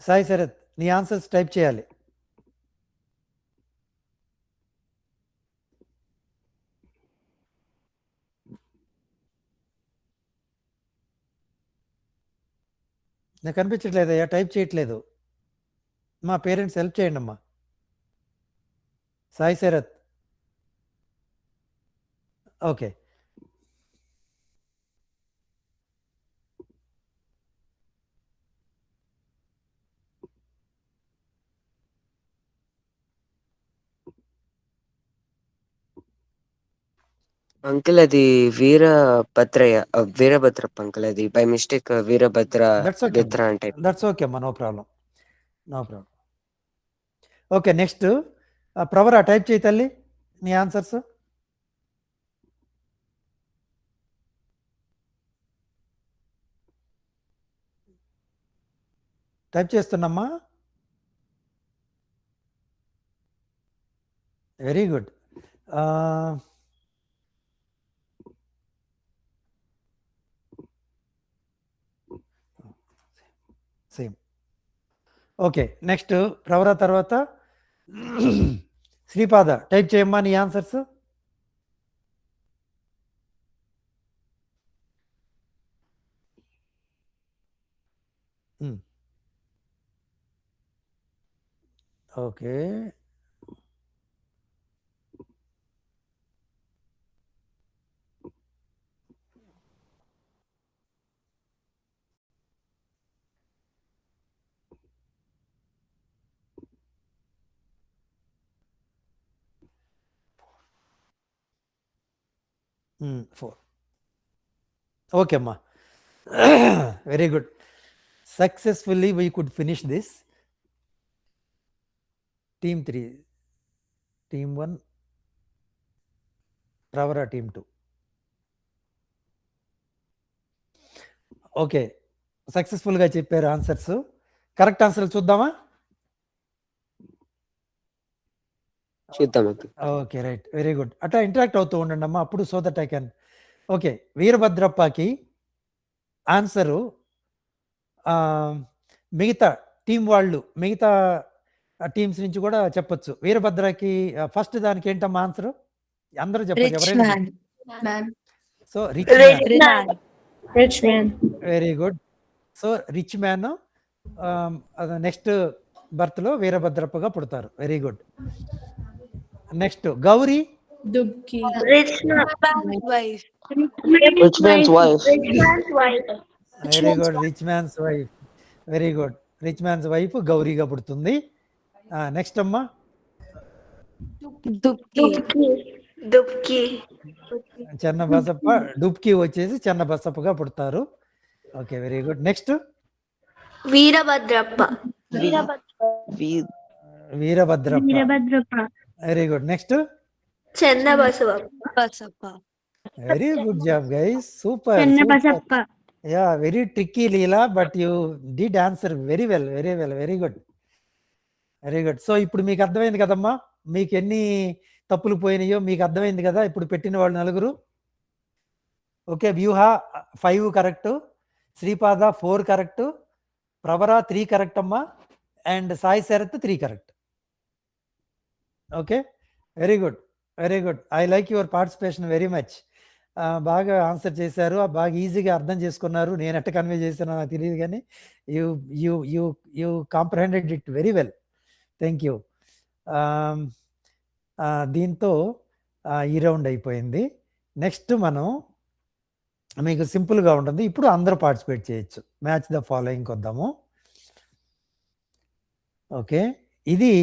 సాయి శరత్, నీ ఆన్సర్స్ టైప్ చేయాలి. నాకు కనిపించట్లేదయ్యా, టైప్ చేయట్లేదు. మా పేరెంట్స్ హెల్ప్ చేయండి అమ్మా. సాయి శరత్. ఓకే, అంకుల్ అది వీరభద్రప్ప అంకుల్. అది by mistake Veerabhadra that's okay, బిత్ర అంటే. దట్స్ ఓకే అమ్మా, no problem, no problem. Okay, next Pravara type చేయి తల్లి నీ ఆన్సర్స్. టైప్ చేస్తున్నమ్మా. Very good. Same. Okay, next Pravara తర్వాత శ్రీపాద టైప్ చేయమ్మా నీ ఆన్సర్స్. Okay, four. ఓకే అమ్మా, very good. Successfully we could finish this. Team 3, team 1, Pravara team 2. Okay, సక్సెస్ఫుల్గా చెప్పారు ఆన్సర్స్. కరెక్ట్ ఆన్సర్లు చూద్దామా? చూద్దాం uncle. Okay, right, very good. అట్లా ఇంటరాక్ట్ అవుతూ ఉండండి అమ్మా, అప్పుడు so that I can. Okay, వీరభద్రప్పకి ఆన్సరు మిగతా టీం వాళ్ళు, మిగతా టీమ్స్ నుంచి కూడా చెప్పొచ్చు. వీరభద్రకి ఫస్ట్ దానికి ఏంటమ్మా ఆన్సర్? అందరూ చెప్పండి. Rich ఎవరైనా man. So rich man. Rich man. Rich man. Very good. So rich man next బర్త్లో వీరభద్రప్పగా పుడతారు. Very good. Next Gauri. Dubki. Rich man. Wife. Rich man's wife. Rich man's wife. Very good. Rich man's wife. Very good. Rich man's wife గౌరీగా పుడుతుంది. Next అమ్మా Dubki. Dubki. చెన్న బసప్ప. డుబ్కి వచ్చేసి చెన్న బసప్పగా పుడతారు. Okay very good. Next Veerabhadrappa. Veerabhadrappa. Very good. Next Chennabasavappa. Basappa. Very good job guys. Super. Yeah very tricky Leela but you did answer very well. Very good. So ఇప్పుడు మీకు అర్థమైంది కదమ్మా, మీకు ఎన్ని తప్పులు పోయినాయో మీకు అర్థమైంది కదా. ఇప్పుడు పెట్టిన వాళ్ళు నలుగురు. Okay, Vyuha 5 correct, Sripada 4 correct, Pravara 3 correct అమ్మా, and Sai Sharath 3 correct. Okay very good. I like your participation very much. బాగా ఆన్సర్ చేశారు, బాగా ఈజీగా అర్థం చేసుకున్నారు. నేను ఎట్ట కన్వే చేశానో నాకు తెలియదు కానీ you comprehended it very well. Thank you. దీంతో ఈ రౌండ్ అయిపోయింది. నెక్స్ట్ మనం మీకు సింపుల్గా ఉంటుంది. ఇప్పుడు అందరూ పార్టిసిపేట్ చేయొచ్చు. మ్యాచ్ ద ఫాలోయింగ్ వద్దాము. ఓకే, ఇది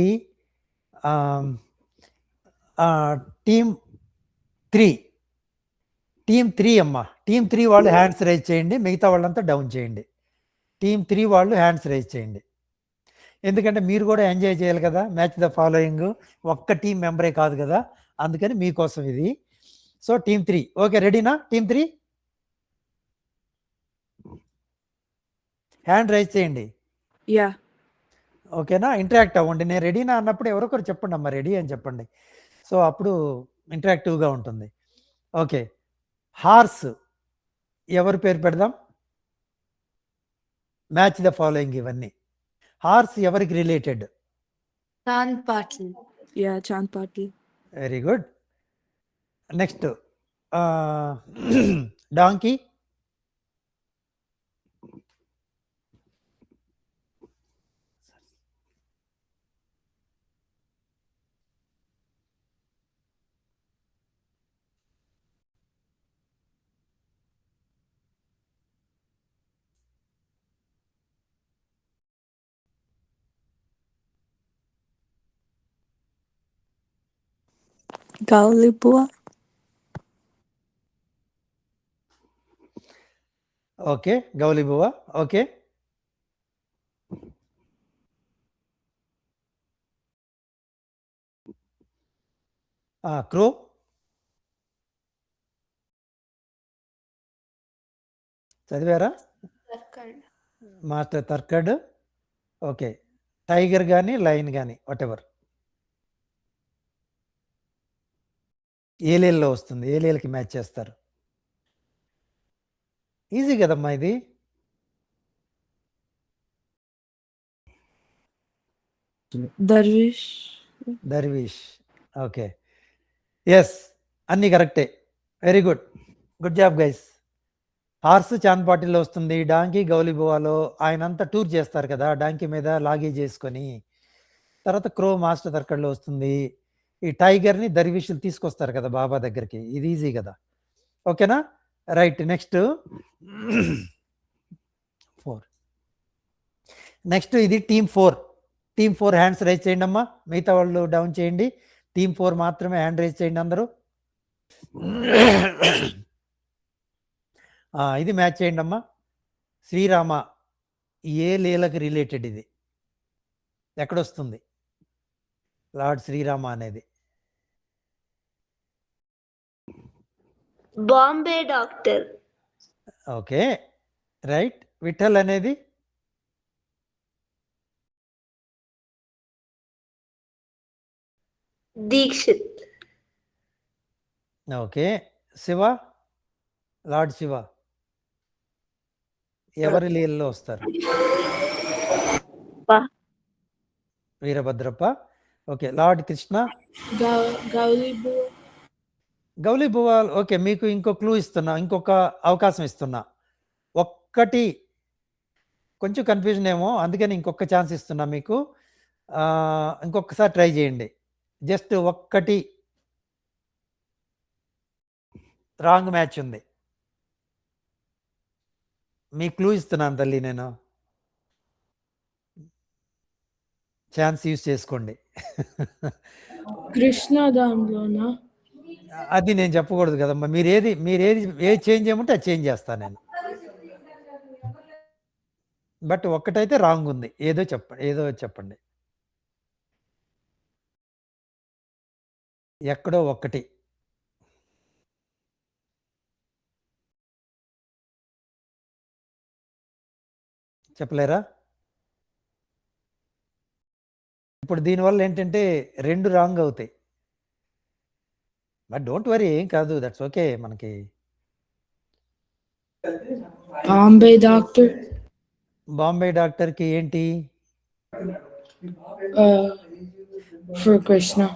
టీమ్ 3 అమ్మా. టీమ్ 3 వాళ్ళు హ్యాండ్స్ రైజ్ చేయండి, మిగతా వాళ్ళంతా డౌన్ చేయండి. టీమ్ 3 వాళ్ళు హ్యాండ్స్ రైజ్ చేయండి, ఎందుకంటే మీరు కూడా ఎంజాయ్ చేయాలి కదా. మ్యాచ్ ద ఫాలోయింగ్ ఒక్క టీం మెంబరే కాదు కదా, అందుకని మీకోసం ఇది. సో టీమ్ 3 ఓకే, రెడీనా? టీమ్ 3 హ్యాండ్ రైజ్ చేయండి. Yeah. ఓకేనా? ఇంటరాక్ట్ అవ్వండి. నేను రెడీనా అన్నప్పుడు ఎవరొకరు చెప్పండి అమ్మా, రెడీ అని చెప్పండి. సో అప్పుడు ఇంటరాక్టివ్గా ఉంటుంది. ఓకే, హార్స్ ఎవరి పేరు పెడదాం? మ్యాచ్ ద ఫాలోయింగ్ ఇవన్నీ. హార్స్ ఎవరికి related? Chand Patil. Yeah, Chand Patil. Very good. Next donkey. Gaulibua. Okay, Gaulibua. Okay, crow. చదివారా? మాస్టర్ తర్కడ్. ఓకే, టైగర్ కానీ లైన్ కానీ వాటెవర్ ఏలేల్లో వస్తుంది, ఏలేలకి మ్యాచ్ చేస్తారు. ఈజీ కదమ్మా ఇది. Darvish. దర్వీష్. ఓకే, ఎస్, అన్నీ కరెక్టే. Very good, good job guys. Horse Chand పాటిల్లో వస్తుంది, డాంకీ గౌలిబువాలో ఆయనంతా టూర్ చేస్తారు కదా డాంకీ మీద లాగేజ్ చేసుకొని. తర్వాత క్రో మాస్టర్ తర్కడ్లో వస్తుంది. ఈ టైగర్ని దర్వీషులు తీసుకొస్తారు కదా బాబా దగ్గరికి. ఇది ఈజీ కదా. ఓకేనా? రైట్. నెక్స్ట్ 4. నెక్స్ట్ ఇది టీమ్ 4. టీమ్ 4 హ్యాండ్స్ రైజ్ చేయండి అమ్మా, మిగతా వాళ్ళు డౌన్ చేయండి. టీమ్ 4 మాత్రమే హ్యాండ్ రైజ్ చేయండి అందరూ. ఇది మ్యాచ్ చేయండి అమ్మా. శ్రీరామ ఏ లీలకు రిలేటెడ్ ఇది? ఎక్కడొస్తుంది లార్డ్ శ్రీరామ అనేది? Bombay doctor. Okay right. Vitthal అనేది? Dikshit. Okay. Shiva, lord Shiva ఎవరి లీలలో వస్తారు? Veerabhadrappa. Okay. Lord Krishna. Gaulibu. Gauli Buval. Okay. మీకు ఇంకో క్లూ ఇస్తున్నా, ఇంకొక అవకాశం ఇస్తున్నా. ఒక్కటి కొంచెం కన్ఫ్యూజన్ ఏమో, అందుకని ఇంకొక ఛాన్స్ ఇస్తున్నా మీకు. ఇంకొకసారి ట్రై చేయండి. జస్ట్ ఒక్కటి రాంగ్ మ్యాచ్ ఉంది. మీ క్లూ ఇస్తున్నాను తల్లి నేను. ఛాన్స్ యూజ్ చేసుకోండి. Krishna Damlona. అది నేను చెప్పకూడదు కదమ్మా. ఏది చేంజ్ చేయమంటే అది చేంజ్ చేస్తాను నేను. బట్ ఒక్కటైతే రాంగ్ ఉంది. ఏదో చెప్పండి. ఎక్కడో ఒక్కటి. చెప్పలేరా? ఇప్పుడు దీనివల్ల ఏంటంటే 2 రాంగ్ అవుతాయి. బట్ డోంట్ వరీ, ఏం కాదు. That's okay. మనకి బాంబే డాక్టర్కి ఏంటి? For Krishna.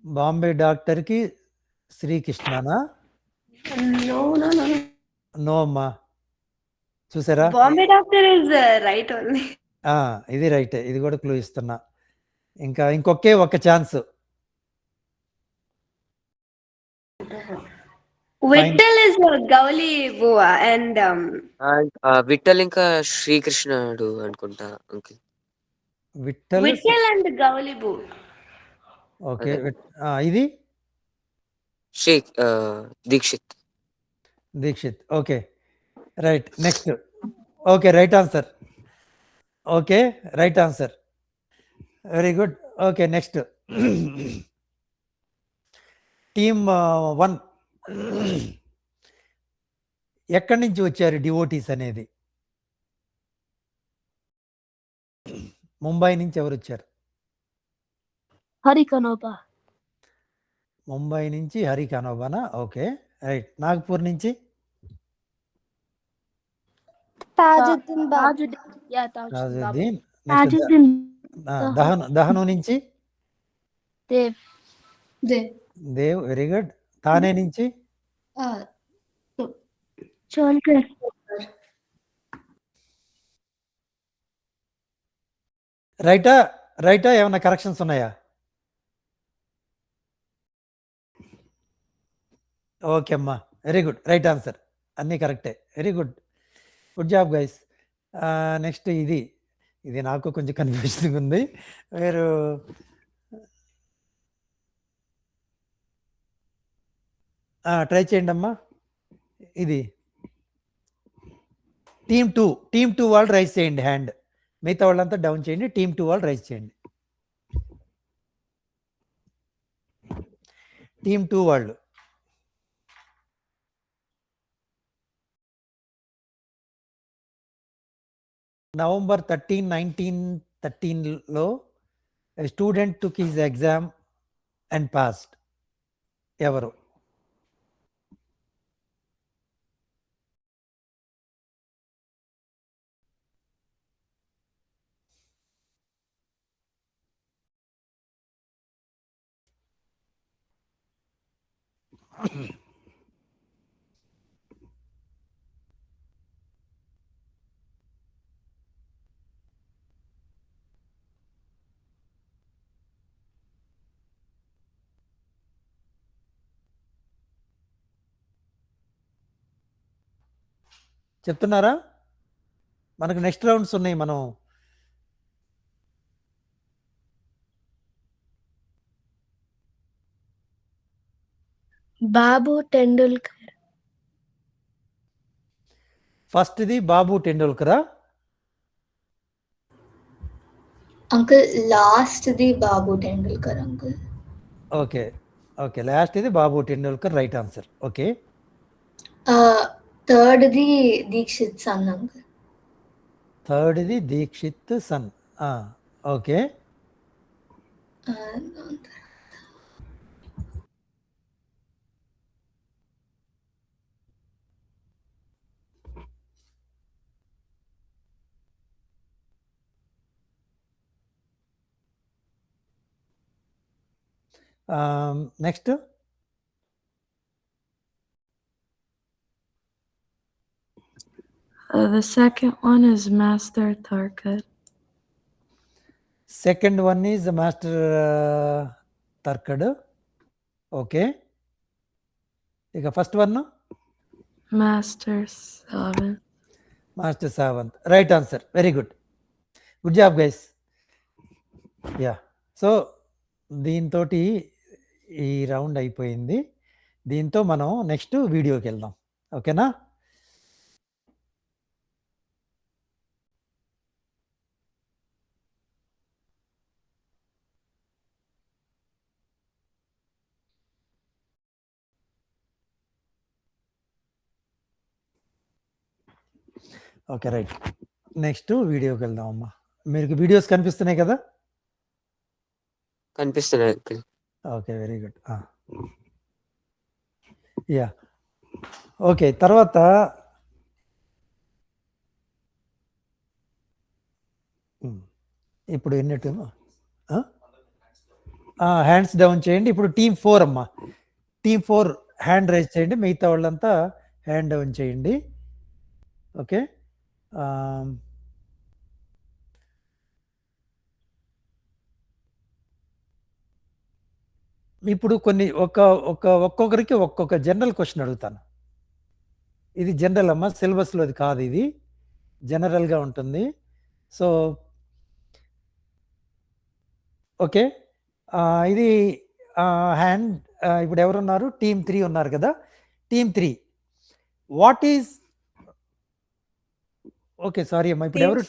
బాంబే డాక్టర్కి శ్రీకృష్ణనా? నో అమ్మా. చూసారా? Bombay doctor is right only. ఇది రైటే. ఇది కూడా క్లూ ఇస్తున్నా. ఇంకా ఒక chance. Vitthal is Gauli Bua and Vitthal ఇంకా శ్రీకృష్ణుడు అనుకుంటా uncle. Vithal and Gouli Bu. Okay. ఇది Shri Dikshit. Okay, right. Next. Okay, right answer. Okay, right answer. Very good. Okay, next. Team 1 ఎక్కడి నుంచి వచ్చారు డివోటీస్ అనేది? ముంబై నుంచి ఎవరు వచ్చారు? హరికనోబా. ముంబై నుంచి హరికనోబానా? Okay, right. నాగ్పూర్ నుంచి తాజుద్దీన్. రాజుద్దీన్. తాజుద్దీన్. దహను నుంచి దేవ్. Very good. తానే నుంచి చోల్కర్. రైటా? ఏమన్నా కరెక్షన్స్ ఉన్నాయా? ఓకే అమ్మా, వెరీ గుడ్. Right answer. అన్నీ కరెక్టే. Very good. Good job guys. Next ఇది నాకు కొంచెం కన్ఫ్యూజింగ్ ఉంది. మీరు ట్రై చేయండి అమ్మా. ఇది టీమ్ 2 వాళ్ళు రైజ్ చేయండి హ్యాండ్. మిగతా వాళ్ళంతా డౌన్ చేయండి. టీమ్ 2 వాళ్ళు రైజ్ చేయండి. టీమ్ 2 వాళ్ళు. November 13, 1913లో student took his exam and passed. ఎవరు? చెప్తున్నారా? మనకు నెక్స్ట్ రౌండ్స్ ఉన్నాయి. మనం బాబు టెండూల్కర్. ఫస్ట్ది బాబు టెండూల్కరా? అంకుల్ లాస్ట్ది Babu Tendulkar uncle. Okay, last ఇది Babu Tendulkar. Right answer. Okay. థర్డ్ది దీక్షిత్ సన్ అంకుల్. థర్డ్ది Dixit son. Okay. Next The second one is Master Tarkat. Second one is master Tarkad. Okay, ఇక first one Master Savant. Master Sawant. Right answer, very good, good job guys. Yeah, so దీంతో ఈ round అయిపోయింది. దీంతో మనం next వీడియోకి వెళ్దాం. ఓకేనా? Okay, right. నెక్స్ట్ వీడియోకి వెళ్దాం అమ్మా. మీకు వీడియోస్ కనిపిస్తున్నాయి కదా? కనిపిస్తున్నాయి uncle. Okay, very good. Yeah, okay. తర్వాత ఇప్పుడు ఎన్నట్టు హ్యాండ్స్ డౌన్ చేయండి. ఇప్పుడు టీమ్ 4 అమ్మా. టీమ్ 4 హ్యాండ్ రైజ్ చేయండి, మిగతా వాళ్ళంతా హ్యాండ్ డౌన్ చేయండి. ఓకే, ఇప్పుడు కొన్ని ఒక్కొక్కరికి ఒక్కొక్క జనరల్ క్వశ్చన్ అడుగుతాను. ఇది జనరల్ అమ్మా, సిలబస్లోది కాదు, ఇది జనరల్గా ఉంటుంది. సో ఓకే, ఇది హ్యాండ్. ఇప్పుడు ఎవరున్నారు? టీమ్ 3 ఉన్నారు కదా. Team 3 what is, okay sorry అమ్మా, ఇప్పుడు ఎవరు?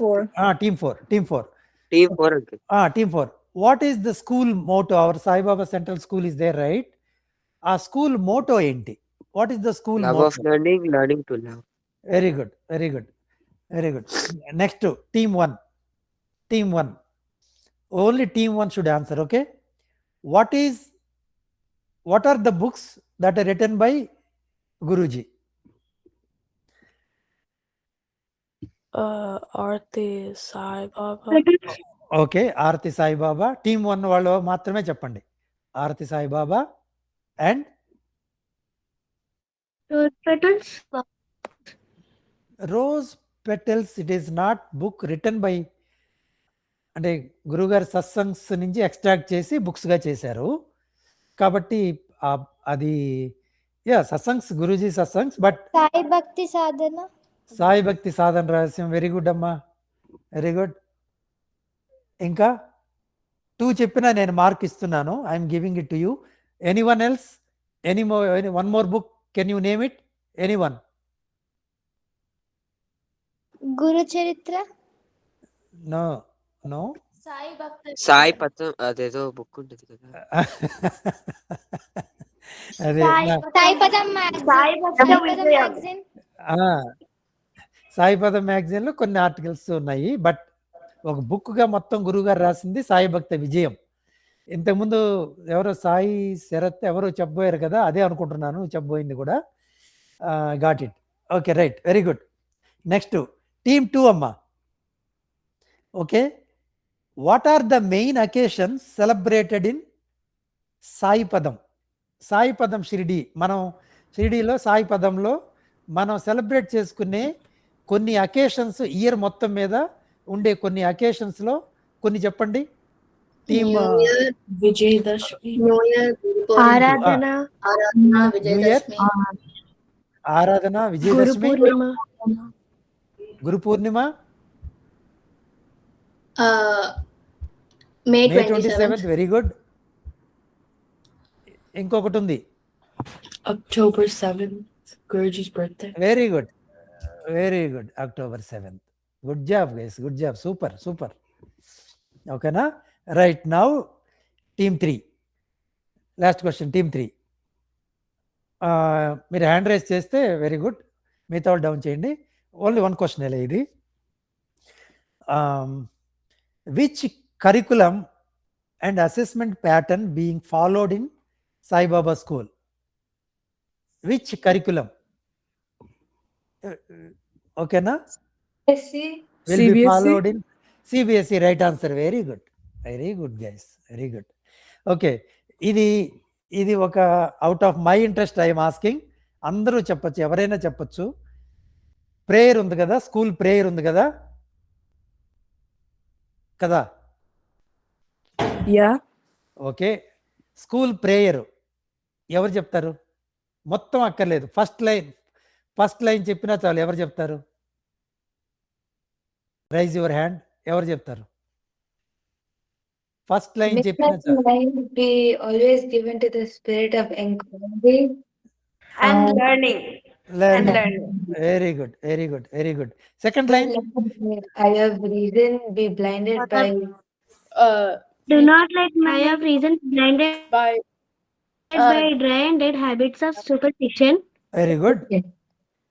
టీమ్ 4. టీమ్ 4 అంకుల్. Team 4. What is the school motto? Our Saibaba central school is there, right? ఆ స్కూల్ మోటో ఏంటి? What is the school love of motto? Learning to love. Very good, very good, very good. Next team 1. Team 1, only team 1 should answer. Okay, what are the books that are written by Guruji? Aarti Sai Baba. Okay, Aarti Saibaba. Team 1 వాళ్ళు మాత్రమే చెప్పండి. Aarti Saibaba and rose petals. It is not book return by, అంటే గురుగారు సత్సంగ్స్ నుంచి extract చేసి బుక్స్గా చేశారు కాబట్టి అది satsangs, Guruji satsangs. But Sai Bhakti Sadhana. Sai Bhakti Sadhana Rahasyam. Very good అమ్మా, వెరీ గుడ్. ఇంకా 2 చెప్పినా నేను మార్క్ ఇస్తున్నాను. I'm giving it to you. Anyone else? One more book, can you name it? Anyone? Guru Charitra. No no. Sai పథం అదేదో బుక్ ఉంటుంది కదా. అదే సాయిపదం మ్యాగజైన్. సాయిపదం మ్యాగజైన్లో కొన్ని ఆర్టికల్స్ ఉన్నాయి, బట్ ఒక బుక్గా మొత్తం గురువుగారు రాసింది సాయి భక్త విజయం. ఇంతకుముందు ఎవరో సాయి శరత్ ఎవరో చెప్పబోయారు కదా, అదే అనుకుంటున్నాను చెప్పబోయింది కూడా. Got it. Okay, right, very good. Next team 2 అమ్మా. Okay, what are the main occasions celebrated in Saipadam? Saipadam Shirdi. మనం షిరిడీలో సాయిపదంలో మనం సెలబ్రేట్ చేసుకునే కొన్ని అకేషన్స్, ఇయర్ మొత్తం మీద ఉండే కొన్ని అకేషన్స్లో కొన్ని చెప్పండి. Team Vijayadashami. Aradhana. Vijayadashami. Aradhana, Vijayadashami, Guru Purnima, May May 27th. 27th. Very good. ఇంకొకటి ఉంది, October 7th, Guruji's birthday. Very good, very good. October 7th. Good job guys, good job, super super. ఓకేనా? Right, now team 3. Last question, team 3. మీరు హ్యాండ్ రైజ్ చేస్తే very good, మిగతా వాళ్ళు down చేయండి. Only 1 question ఎలా ఇది. Which curriculum and assessment pattern being followed in Saibaba school? Which curriculum? ఓకేనా? will be followed in CBSE. Right answer. Very good. Very good, guys. Very good. Okay. ఇది ఒక out of my interest I'm asking. అందరూ చెప్పొచ్చు, ఎవరైనా చెప్పొచ్చు. Prayer ఉంది కదా, school prayer ఉంది కదా కదా Yeah. ఓకే, స్కూల్ ప్రేయర్ ఎవరు చెప్తారు? మొత్తం అక్కర్లేదు, ఫస్ట్ లైన్ చెప్పినా చాలు. ఎవరు చెప్తారు? Rise your hand. ఎవరు చెప్తారు? ఫస్ట్ లైన్ చెప్పినా చాలు. Be always given to the spirit of inquiry And learning. And learning. Very good, very good, very good. Second line, I have reason be blinded by Do not let my of reason blinded By by dry and dead habits of superstition. Very good.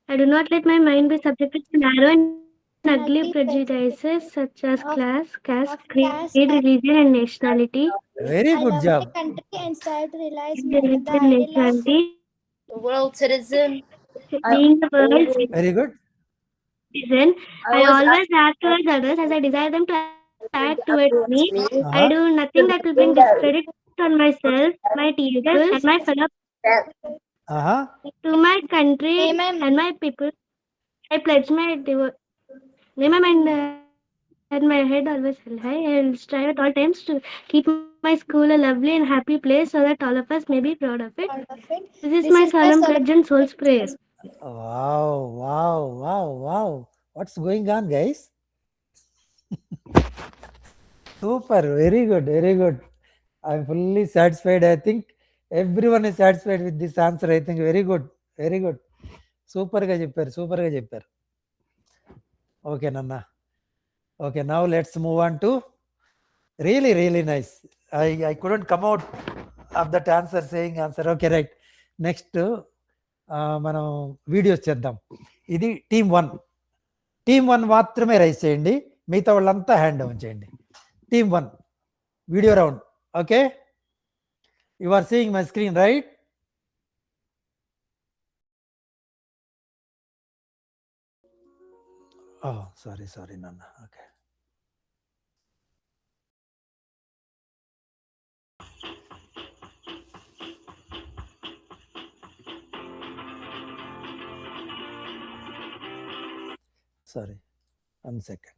I do not let my mind be subjected to narrow and ugly prejudices such as class, caste, creed, religion, and nationality. Very good job. Country and start to realize the nationality. the world citizen. Being the world's very good. citizen, I always act towards others as I desire them to act towards me. I do nothing that will bring discredit on myself, my teachers, and my fellow. To my country and my people, I pledge my may my mind and my head always held high. I will strive at all times to keep my school a lovely and happy place so that all of us may be proud of it. This is my solemn pledge and soul's prayer. Wow wow wow wow, what's going on guys? Super, very good, very good. I'm fully satisfied. I think everyone is satisfied with this answer. I think very good, very good. సూపర్గా చెప్పారు, సూపర్గా చెప్పారు. Okay నాన్న. Okay, now let's move on to really really nice. I couldn't come out of that answer saying answer. Okay, right. Next మనం videos చేద్దాం. ఇది team 1. Team 1 మాత్రమే raise చేయండి, మిగతా వాళ్ళంతా హ్యాండ్ డౌన్ చేయండి. Team 1 video round. Okay, you are seeing my screen right? Sorry నాన్న. Okay, sorry, 1 second.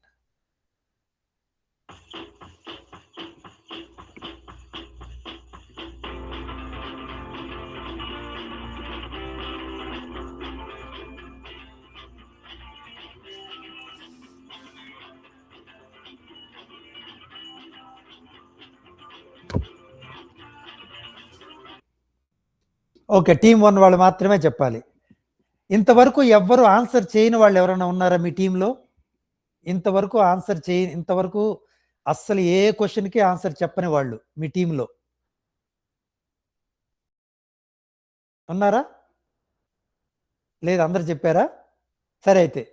Okay, team 1 వాళ్ళు మాత్రమే చెప్పాలి. ఇంతవరకు ఎవ్వరు ఆన్సర్ చేయని వాళ్ళు ఎవరైనా ఉన్నారా మీ టీంలో? ఇంతవరకు ఆన్సర్ ఇంతవరకు అస్సలు ఏ క్వశ్చన్కి ఆన్సర్ చెప్పని వాళ్ళు మీ టీంలో ఉన్నారా? లేదు, అందరు చెప్పారా? సరే అయితే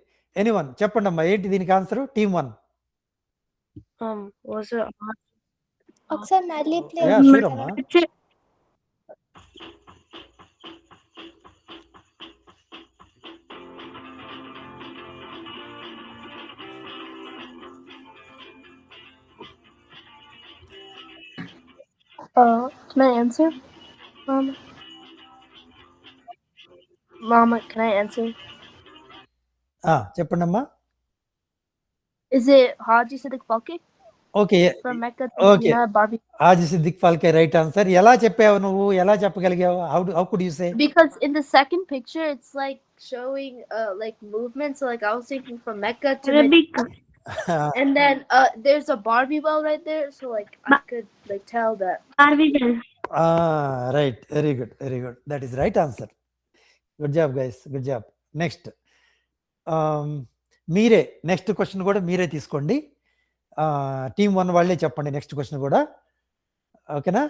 ఎనీవన్ చెప్పండి అమ్మా, ఏంటి దీనికి ఆన్సర్? టీమ్ 1. Was it ఒకసారి మళ్ళీ యా షూర్ అమ్మా. can I answer? Mama, can I answer? చెప్పండి అమ్మా. Is it Haji Siddiq Falke okay, from Mecca? Okay, Barbie. Haji Siddiq Falke right answer. ఎలా చెప్పావు నువ్వు? ఎలా చెప్పగలిగావు? How could you say? Because in the second picture, it's like showing like movement. So like I was thinking from Mecca to Arabic. and then there's a Barbie bell right there. So like I could like tell that. Barbie. Right, very good, very good. That is right answer. Good job guys, good job. Next మీరే next question కూడా మీరే తీసుకోండి. Team 1 వాళ్ళే చెప్పండి next question కూడా. ఓకేనా?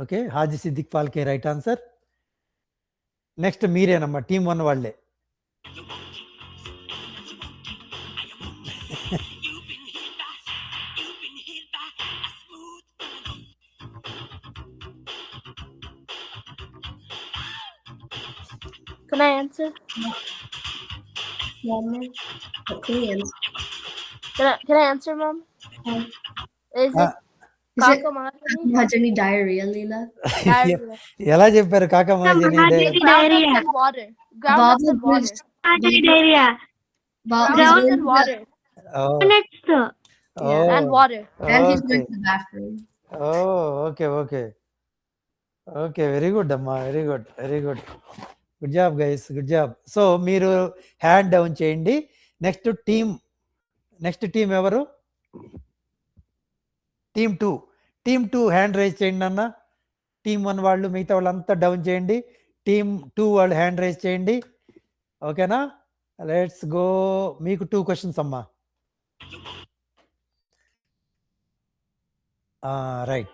Okay, Haji Siddiq Falke right answer. Next మీరేనమ్మా, team 1 వాళ్ళే. Can I answer? Can I answer, Mom? Is it Is it Kaka Mahajani? Mahajani diarrhea, Leela? Diarrhea. ఎలా చెప్పారు కాక Mahajani Mahajani Ground-ups diarrhea. and water. Ground-ups and water. Mahajani diarrhea. Ground-ups and water. Next. And water. And he's going to the bathroom. Okay okay okay very good అమ్మా very good very good good job guys good job. So మీరు hand down చేయండి. Next team ఎవరు? Team 2 hand raise చేయండి అన్న. Team 1 వాళ్ళు మిగతా వాళ్ళంతా down చేయండి. టీమ్ 2 వాళ్ళు హ్యాండ్ రైజ్ చేయండి. ఓకేనా? Let's go. మీకు 2 క్వశ్చన్స్ అమ్మా. రైట్.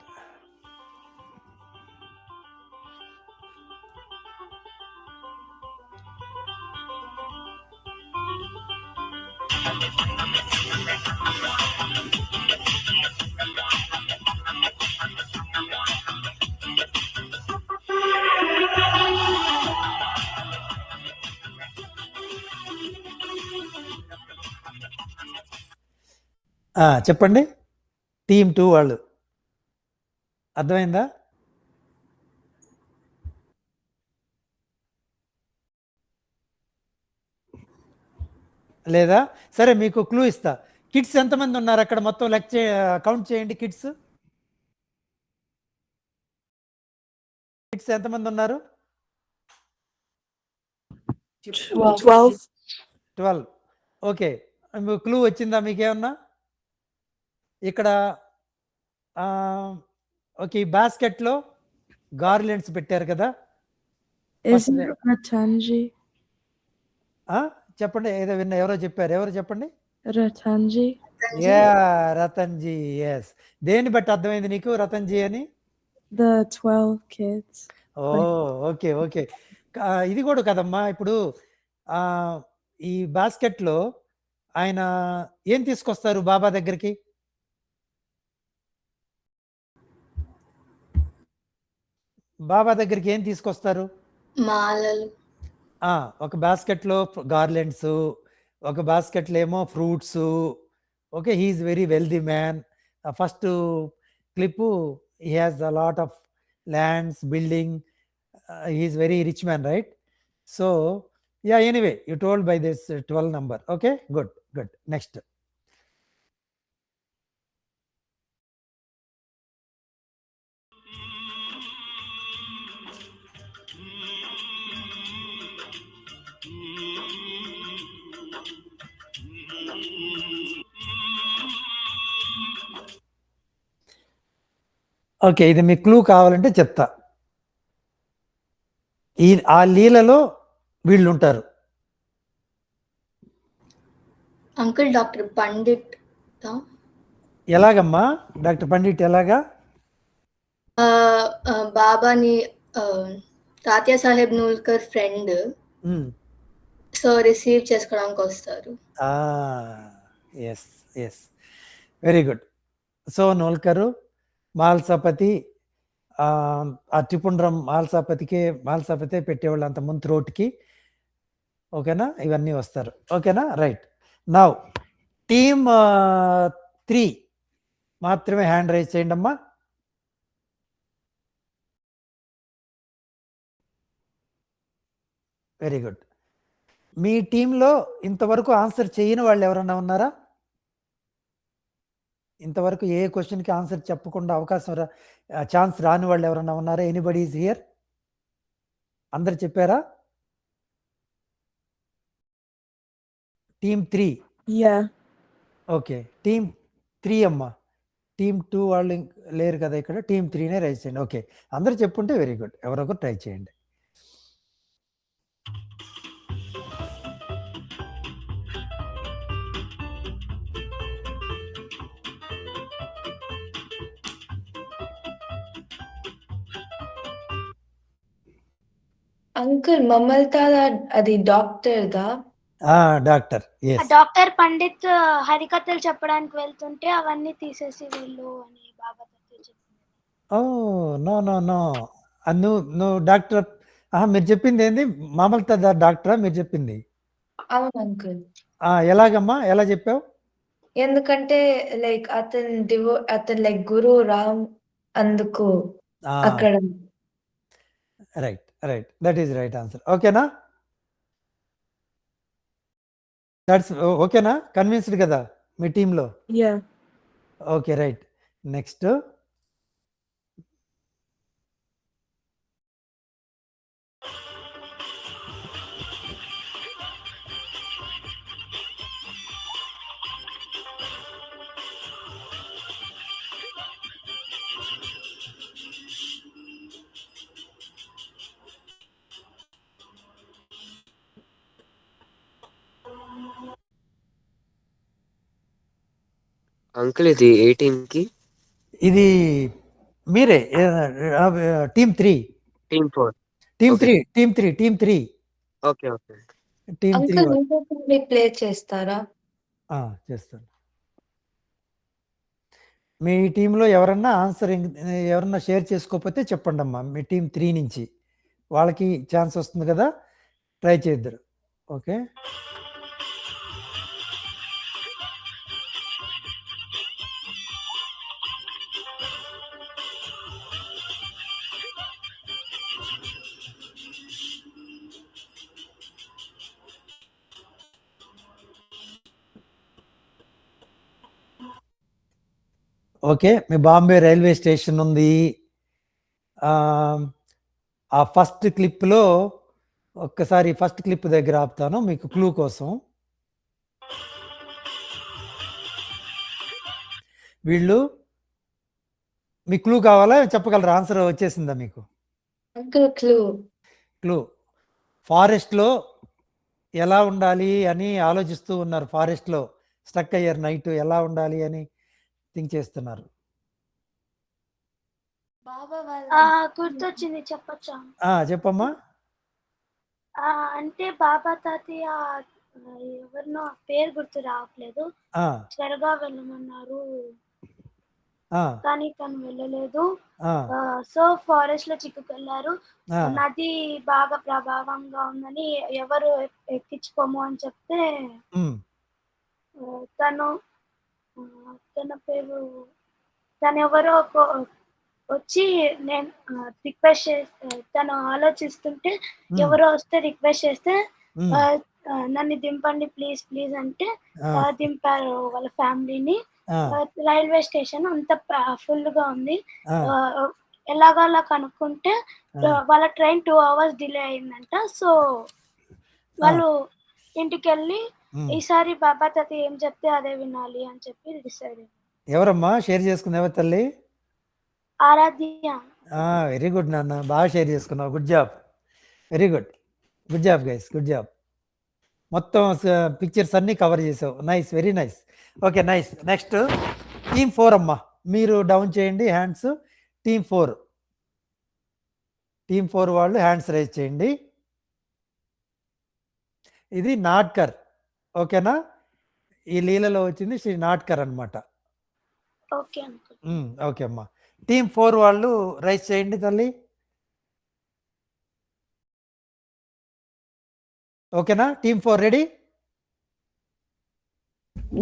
చెప్పండి. టీమ్ 2 వాళ్ళు అర్థమైందా? లేదా? సరే మీకు క్లూ ఇస్తా. కిడ్స్ ఎంతమంది ఉన్నారు అక్కడ? మొత్తం కౌంట్ చేయండి. కిడ్స్ ఎంతమంది ఉన్నారు? 12. ఓకే. క్లూ వచ్చిందా మీకేమన్నా? ఇక్కడ ఓకే, బాస్కెట్లో గార్లెండ్స్ పెట్టారు కదా. Isn't it Ratanji? చెప్పండి. ఏదో విన్నా, ఎవరో చెప్పారు. ఎవరు చెప్పండి? Ratanji? యా, రతన్జీ. ఎస్. దేన్ని బట్టి అర్థమైంది నీకు రతన్జీ అని? The 12 kids. Okay okay. ఇది కూడా కదమ్మా. ఇప్పుడు ఈ బాస్కెట్లో ఆయన ఏం తీసుకొస్తారు బాబా దగ్గరికి? బాబా దగ్గరికి ఏం తీసుకొస్తారు? మాలలు. ఒక బాస్కెట్లో గార్లెండ్స్, ఒక బాస్కెట్లో ఏమో fruits. Okay, he's very wealthy man. First clip, he has a lot of lands, building. He's very rich man, right? So yeah, anyway you told by this 12 number. Okay, good good. Next. Okay, ఇది మీ clue కావాలంటే చెప్తా. ఆ లీలలో వీళ్ళు ఉంటారు. Uncle doctor Pandit. ఎలాగమ్మా doctor Pandit? ఎలాగా? బాబాని Tatya Saheb Noolkar friend. So receive చేసుకోవడానికి వస్తారు. Yes yes, very good. So Noolkar, Mhalsapati, ఆ త్రిపుండ్రం మాల్సాపతి పెట్టేవాళ్ళు అంత ముందు త్రోట్కి. ఓకేనా? ఇవన్నీ వస్తారు. ఓకేనా? రైట్. నౌ టీమ్ 3 మాత్రమే హ్యాండ్ రైజ్ చేయండి అమ్మా. Very good. మీ టీంలో ఇంతవరకు ఆన్సర్ చేయని వాళ్ళు ఎవరన్నా ఉన్నారా? ఇంతవరకు ఏ క్వశ్చన్కి ఆన్సర్ చెప్పకుండా ఛాన్స్ రాని వాళ్ళు ఎవరన్నా ఉన్నారా? Anybody is here? అందరు చెప్పారా? టీమ్ 3. Yeah. ఓకే, టీమ్ 3 అమ్మా. టీమ్ 2 వాళ్ళు లేరు కదా ఇక్కడ. టీమ్ 3నే రైజ్ చేయండి. ఓకే, అందరు చెప్పుంటే వెరీ గుడ్. ఎవరొకరు ట్రై చేయండి. అంకుల్ మమల్తా అది డాక్టర్ దా? డాక్టర్. ఎస్. డాక్టర్ పండిత్ హరికథలు చెప్పడానికి వెళ్తుంటే అవన్నీ తీసేసి వీళ్ళు అని బాబా నో నో నో, నువ్వు డాక్టర్. మీరు చెప్పింది ఏంది? మామూలు డాక్టరా మీరు చెప్పింది? అవును అంకుల్. ఎలాగమ్మా? ఎలా చెప్పావు? ఎందుకంటే లైక్ అతను లైక్ గురు రామ్ అందుకు అక్కడ right right that is right answer. ఓకేనా? దట్స్ ఓకేనా? కన్విన్స్డ్ కదా మీ టీంలో? Yeah. Okay right. Next uncle ఇది ఏ టీమ్ కి? ఇది మీరే team 3. Team 4. Team Okay. 3 okay okay. Team 3 uncle ఇంకొకటి ప్లే చేస్తారా? చేస్తాను. మీ టీంలో ఎవరన్నా ఆన్సర్ ఎవరన్నా షేర్ చేసుకోకపోతే చెప్పండి అమ్మా. మీ టీం 3 నుంచి వాళ్ళకి ఛాన్స్ వస్తుంది కదా, ట్రై చేద్దరు. ఓకే ఓకే మీ బాంబే రైల్వే స్టేషన్ ఉంది. ఆ ఫస్ట్ క్లిప్లో ఒక్కసారి ఫస్ట్ క్లిప్ దగ్గర ఆపుతాను మీకు క్లూ కోసం. వీళ్ళు మీ క్లూ కావాలా చెప్పగలరా? ఆన్సర్ వచ్చేసిందా మీకు? అంకుల్ క్లూ ఫారెస్ట్లో ఎలా ఉండాలి అని ఆలోచిస్తూ ఉన్నారు. ఫారెస్ట్లో స్టక్ అయ్యారు, నైట్ ఎలా ఉండాలి అని థింక్ చేస్తున్నారు. గుర్తొచ్చింది, చెప్పచ్చా? చెప్పమ్మా. అంటే బాబా తాతయ్య ఎవరినో పేరు గుర్తు రావట్లేదు, త్వరగా వెళ్ళమన్నారు కానీ తను వెళ్ళలేదు. సో ఫారెస్ట్ లో చిక్కుకెళ్ళారు. నది బాగా ప్రభావంగా ఉందని ఎవరు ఎక్కించుకోము అని చెప్తే తన పేరు తను ఎవరో వచ్చి నేను రిక్వెస్ట్ చేస్తే తను ఆలోచిస్తుంటే ఎవరో వస్తే రిక్వెస్ట్ చేస్తే నన్ను దింపండి ప్లీజ్ ప్లీజ్ అంటే దింపారు వాళ్ళ ఫ్యామిలీని. రైల్వే స్టేషన్ అంత ఫుల్ గా ఉంది. ఎలాగలా కనుక్కుంటే వాళ్ళ ట్రైన్ 2 hours డిలే అయిందంట. సో వాళ్ళు ఇంటికి వెళ్ళి ఈసారి బాబా తాత ఏం చెప్తే అదే వినాలి అని చెప్పి డిసైడ్ అయ్యారు. ఎవరమ్మా షేర్ చేసుకుంది? ఎవరు తల్లి? ఆరాధ్య. వెరీ గుడ్ నాన్న, బాగా షేర్ చేసుకున్నావు. Good job, very good. Good job guys, good job. మొత్తం పిక్చర్స్ అన్నీ కవర్ చేసావు. Nice, very nice. Okay nice. Next team 4 అమ్మా, మీరు డౌన్ చేయండి హ్యాండ్స్. టీమ్ 4 వాళ్ళు హ్యాండ్స్ రైజ్ చేయండి. ఇది నాట్కర్, ఓకేనా? ఈ లీలలో వచ్చింది శ్రీ నాట్కర్ అనమాట. ఓకే అమ్మా. టీమ్ 4 వాళ్ళు రైజ్ చేయండి తల్లి. ఓకేనా? Team 4 ready?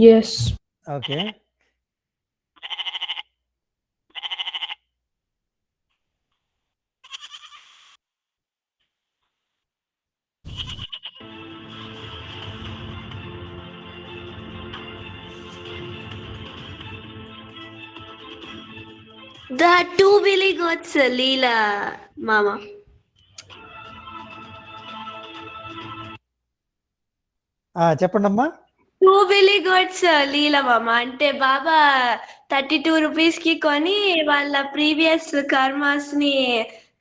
Yes. Okay. The two billy goats, Leela, Mama. చెప్పండి అమ్మా. 2 billy goats, Leela, Mama. అంటే బాబా 32 rupees కి కొని వాళ్ళ ప్రీవియస్ కర్మాస్ ని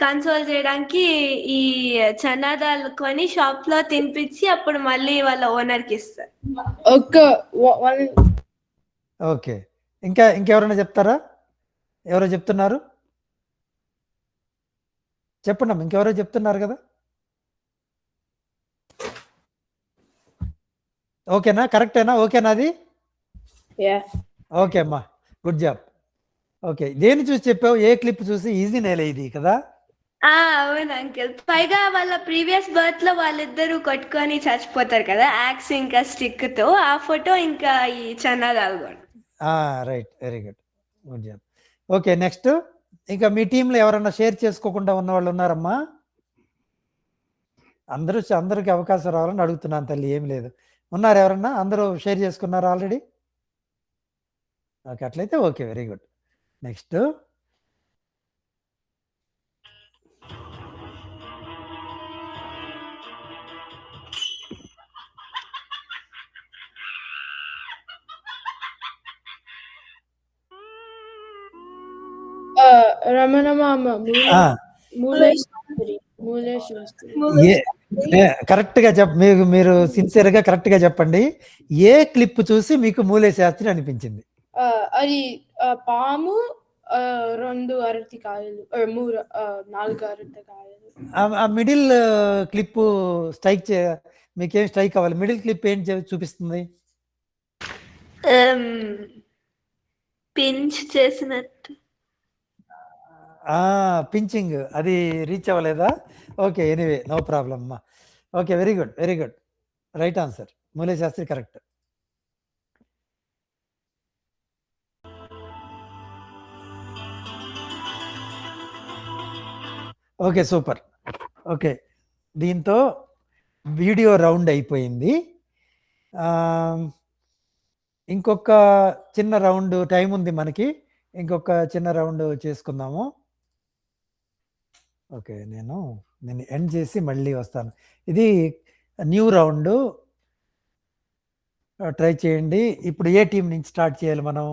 కన్సోల్ చేయడానికి ఈ చనాదాలు కొని షాప్ లో తినిపించి అప్పుడు మళ్ళీ వాళ్ళ ఓనర్ కి ఇస్తారు. ఓకే, ఇంకెవరైనా చెప్తారా? ఎవరో చెప్తున్నారు, చెప్పండి అమ్మా. ఇంకెవరో చెప్తున్నారు కదా? ఓకేనా? కరెక్టేనా? ఓకేనా అది? ఓకే అమ్మా, గుడ్ జాబ్. ఓకే, దేని చూసి చెప్పావు? ఏ క్లిప్ చూసి? ఈజీ నేలే ఇది కదా. అవును అంకుల్. పైగా వాళ్ళ ప్రీవియస్ బర్త్ లో వాళ్ళిద్దరూ కొట్టుకొని చచ్చిపోతారు కదా, యాక్స్ ఇంకా స్టిక్ తో. ఆ ఫోటో ఇంకా ఈ చన్నా దాల్గొండ. Right, very good, good job. Okay, next. ఇంకా మీ టీంలో ఎవరన్నా షేర్ చేసుకోకుండా ఉన్న వాళ్ళు ఉన్నారమ్మా? అందరికి అవకాశం రావాలని అడుగుతున్నాను తల్లి, ఏం లేదు. ఉన్నారు ఎవరన్నా? అందరూ షేర్ చేసుకున్నారు ఆల్రెడీ? ఓకే, అట్లయితే okay, very good. Next. Ramana Mama, Mule correct గా మీరు సిన్సియర్ గా కరెక్ట్ గా చెప్పండి. ఏ క్లిప్ చూసి మీకు మూలే శాస్త్రి అనిపించింది? అది పాము 2 అరటికాయలు 4 అరటికాయలు. ఆ మిడిల్ క్లిప్ స్ట్రైక్ మీకేం స్ట్రైక్ అవ్వాలి? మిడిల్ క్లిప్ ఏం చూపిస్తుంది? పించ్ చేసినట్టు. పించింగ్, అది రీచ్ అవ్వలేదా? ఓకే, ఎనీవే, నో ప్రాబ్లం అమ్మా. Okay, very good, very good, right answer. Mule Shastri correct. Okay, super. Okay, దీంతో వీడియో రౌండ్ అయిపోయింది. ఇంకొక చిన్న రౌండ్ టైం ఉంది మనకి, ఇంకొక చిన్న రౌండ్ చేసుకుందాము. ఓకే, నేను ఎండ్ చేసి మళ్ళీ వస్తాను. ఇది న్యూ రౌండ్, ట్రై చేయండి. ఇప్పుడు ఏ టీం నుంచి స్టార్ట్ చేయాలి మనం?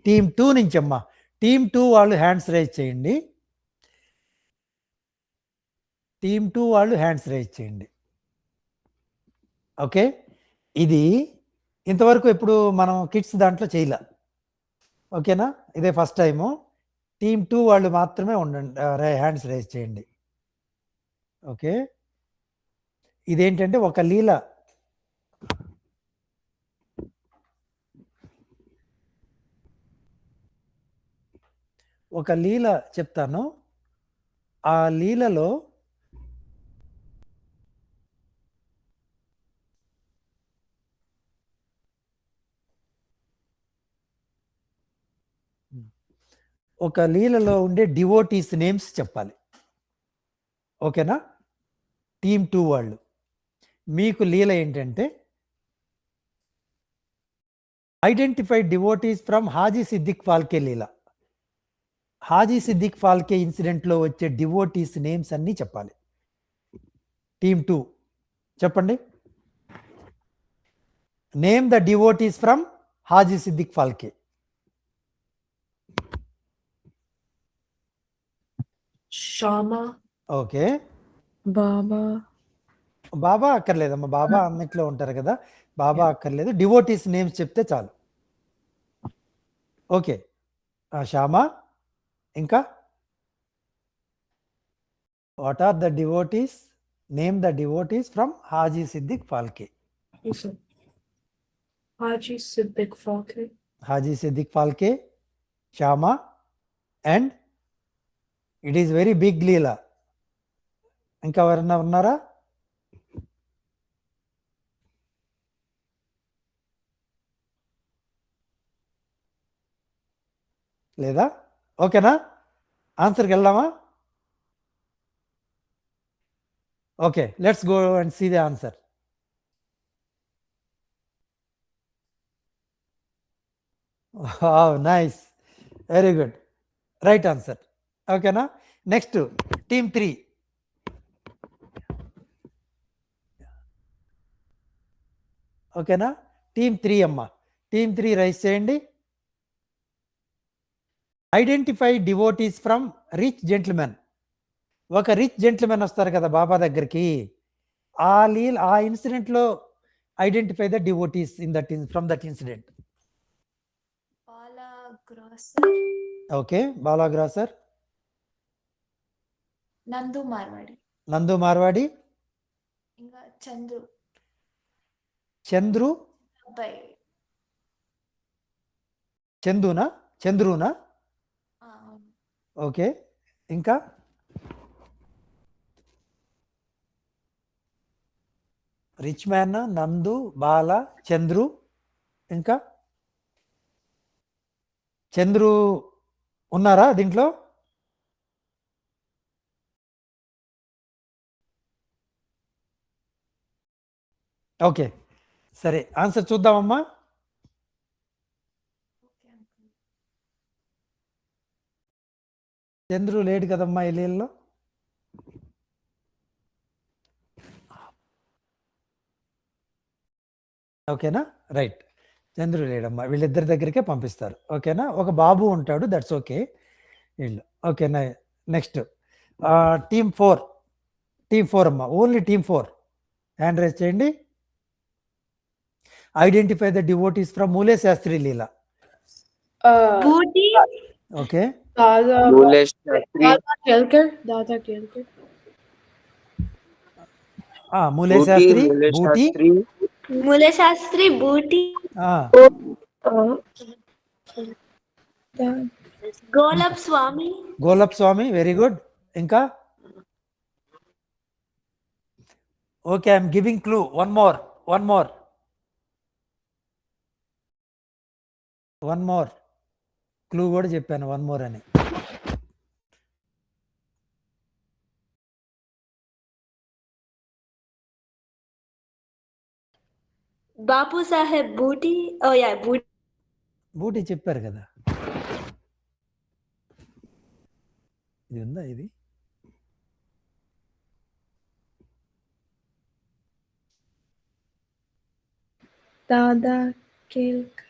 టీమ్ 2 నుంచి అమ్మా. టీమ్ 2 వాళ్ళు హ్యాండ్స్ రైజ్ చేయండి. టీమ్ 2 వాళ్ళు హ్యాండ్స్ రైజ్ చేయండి. ఓకే, ఇది ఇంతవరకు ఇప్పుడు మనం కిడ్స్ దాంట్లో చేయలే. ఓకేనా? ఇదే ఫస్ట్ టైము. టీమ్ 2 వాళ్ళు మాత్రమే ఉండండి, హ్యాండ్స్ రైజ్ చేయండి. ఓకే, ఇదేంటంటే ఒక లీల. ఒక లీల చెప్తాను. ఆ లీలలో ఉండే డివోటీస్ నేమ్స్ చెప్పాలి. ఓకేనా? టీమ్ 2 వాళ్ళు. మీకు లీల ఏంటంటే identify devotees from Haji Siddiq Falke లీల. హాజీ సిద్దిక్ ఫాల్కే ఇన్సిడెంట్లో వచ్చే డివోటీస్ నేమ్స్ అన్నీ చెప్పాలి. టీమ్ 2 చెప్పండి. Name the devotees from Haji Siddiq Falke. Shama. Okay, Baba, అక్కర్లేదమ్మా, బాబా అన్నిట్లో ఉంటారు కదా, బాబా అక్కర్లేదు, డివోటీస్ నేమ్స్ చెప్తే చాలు. ఓకే, శ్యామా, ఇంకా what are the devotees? Name the devotees from Haji Siddiq Falke. Haji Siddiq Falke. Haji Siddiq Falke, Shyama, and it is very big leela. ఇంకా ఎవరన్నా ఉన్నారా? లేదా? ఓకేనా? ఆన్సర్కి వెళ్దామా? Okay, let's go and see the answer. Nice, very good, right answer. ఓకేనా? Next team 3. ఓకేనా? టీమ్ 3 అమ్మా. టీమ్ 3 రైజ్ చేయండి. Identify devotees from rich gentlemen. ఒక రిచ్ జెంట్మెన్ వస్తారు కదా బాబా దగ్గరికి, ఆ ఇన్సిడెంట్లో identify the devotees from that incident. Okay, బాలాగ్రాసర్. నందు మార్వాడి. ఇంకా చంద్రునా? ఓకే, ఇంకా రిచ్ మ్యాన్, నందు, బాల, చంద్రు, ఇంకా చంద్రు ఉన్నారా దీంట్లో? ఓకే, సరే ఆన్సర్ చూద్దామమ్మా. చంద్రు లేడు కదమ్మా ఈ లీలలో. ఓకేనా, రైట్. చంద్రు లేడమ్మా, వీళ్ళిద్దరి దగ్గరికే పంపిస్తారు. ఓకేనా, ఒక బాబు ఉంటాడు, దట్స్ ఓకే వీళ్ళు. ఓకేనా, నెక్స్ట్ టీమ్ 4. టీమ్ 4 అమ్మా, ఓన్లీ టీమ్ 4 హ్యాండ్ రైజ్ చేయండి. Identify the devotees from Mule Shastri leela. Buti okay, Dada Mulesh Shastri, Kelkar. Dada Kelkar. Mule Buti, Shastri, Mulesh Buti, Shastri, Mula Shastri Buti Golap Swami Golap Swami, very good. ఇంకా okay, I'm giving clue, one more clue కూడా చెప్పాను, వన్ మోర్ అని. బాపు సాహెబ్ బూటి ఓ యా బూటి బూటి చెప్పారు కదా. ఇది ఉందా ఇది? Dada Kelkar.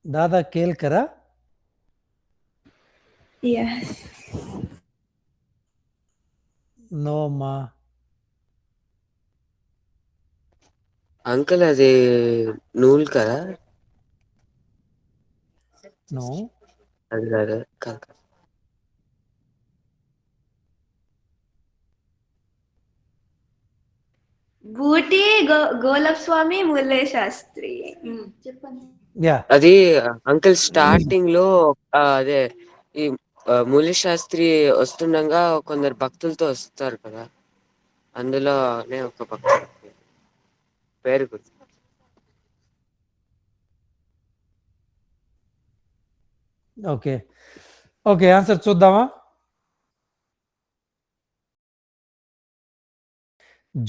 దాదా కేల్కరా? Yes. నో అమ్మా. అంకుల్ అది నూల్ కదా, నో, అది కాదు కాదు. బూటి గోలప్ స్వామి మూల శాస్త్రి. చెప్పండి. యా, అది అంకుల్ స్టార్టింగ్ లో అదే ఈ మూలేష్ శాస్త్రి వస్తుండగా కొందరు భక్తులతో వస్తారు కదా, అందులోనే ఒక భక్తుడు పేరు గుర్తు. ఓకే ఓకే, ఆన్సర్ చూద్దామా.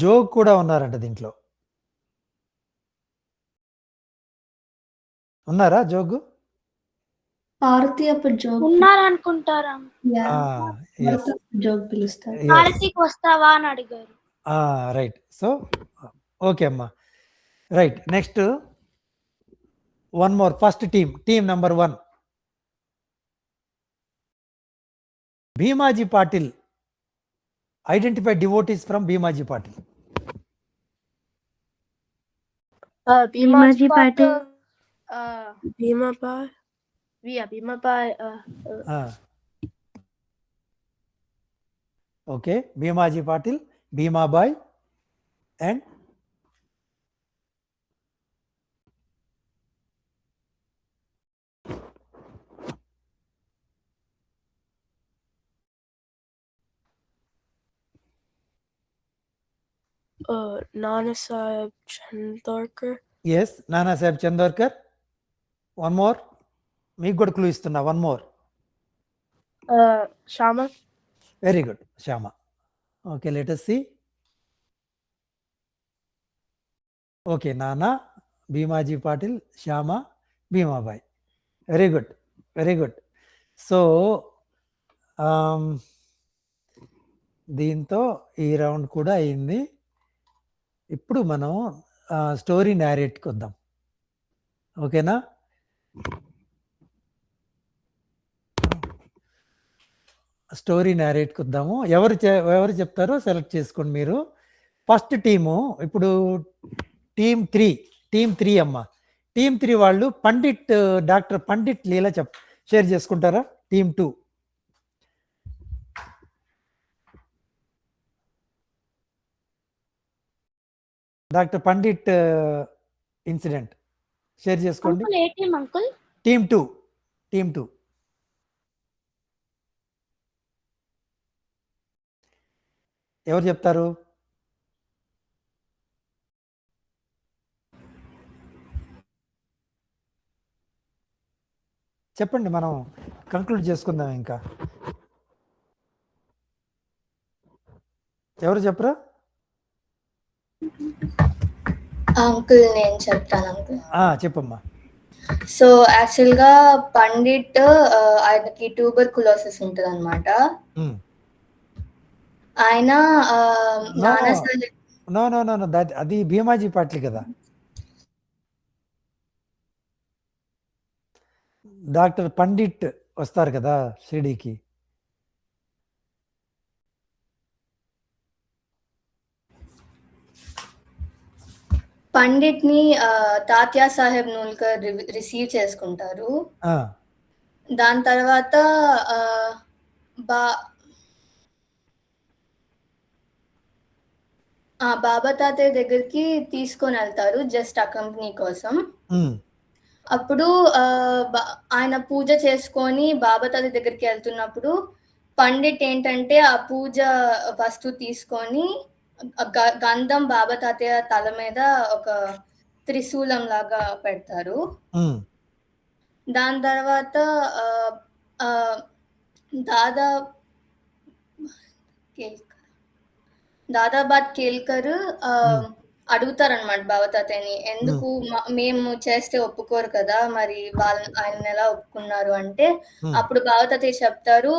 జోగ్ కూడా ఉన్నారంట దీంట్లో. ఉన్నారా జోగు? భారతీయపు జోక్ ఉన్నారనుకుంటారా? జోక్ పిలుస్తారు. భారతీకి వస్తావా అని అడిగారు. రైట్, సో ఓకే అమ్మా, right. Next one more, first team number 1, Bhimaji Patil. Identify devotees from Bhimaji Patil. Bhimaji Patil. Bhimapal. Yeah, Bhimapal. Okay, Bhimaji Patil, Bhimabai and Nana Sahib Chandorkar. Yes, Nanasaheb Chandorkar. One more, మీకు కూడా క్లూ ఇస్తున్నా, one more. Shama. Very good, Shyama. Okay, let us see. Okay, Nana, Bhimaji Patil, Shyama, Bhimabai. Very good, very good. So దీంతో ఈ round కూడా అయింది. ఇప్పుడు మనం story నేరేట్కి వద్దాం. ఓకేనా, స్టోరీ నేరేట్కి వద్దాము. ఎవరు చెప్తారో సెలెక్ట్ చేసుకోండి మీరు. ఫస్ట్ టీము ఇప్పుడు టీమ్ 3 అమ్మ. టీమ్ 3 వాళ్ళు డాక్టర్ పండిట్ లీలా షేర్ చేసుకుంటారా? Team 2 doctor Pandit incident share చేసుకోండి. అంకుల్ ఏ టీం అంకుల్? టీమ్ 2. ఎవరు చెప్తారు? చెప్పండి, మనం కంక్లూడ్ చేసుకుందాం ఇంకా. ఎవరు చెప్పరా? అంకుల్ నేను చెప్తాను అంకుల్. చెప్పమ్మా. సో యాక్చువల్గా పండిట్ ఆయనకి ట్యూబర్కులోసిస్ ఉంటుంది అనమాట. ఆయన అది భీమాజీ పాటిల్ కదా. డాక్టర్ పండిట్ వస్తారు కదా షిరిడీకి. పండిట్ ని తాత్యా సాహెబ్ నూల్కర్ రిసీవ్ చేసుకుంటారు. దాని తర్వాత బాబా తాతయ్య దగ్గరికి తీసుకొని వెళ్తారు జస్ట్ ఆ కంపెనీ కోసం. అప్పుడు ఆయన పూజ చేసుకొని బాబా తాతయ్య దగ్గరికి వెళ్తున్నప్పుడు పండిట్ ఏంటంటే ఆ పూజ వస్తువు తీసుకొని గంధం బాబా తాతయ్య తల మీద ఒక త్రిశూలం లాగా పెడతారు. దాని తర్వాత దాదాబాద్ కేల్కర్ అడుగుతారనమాట బాబా తాతయ్యని, ఎందుకు మేము చేస్తే ఒప్పుకోరు కదా, మరి ఆయన ఎలా ఒప్పుకున్నారు అంటే, అప్పుడు బాబా తాతయ్య చెప్తారు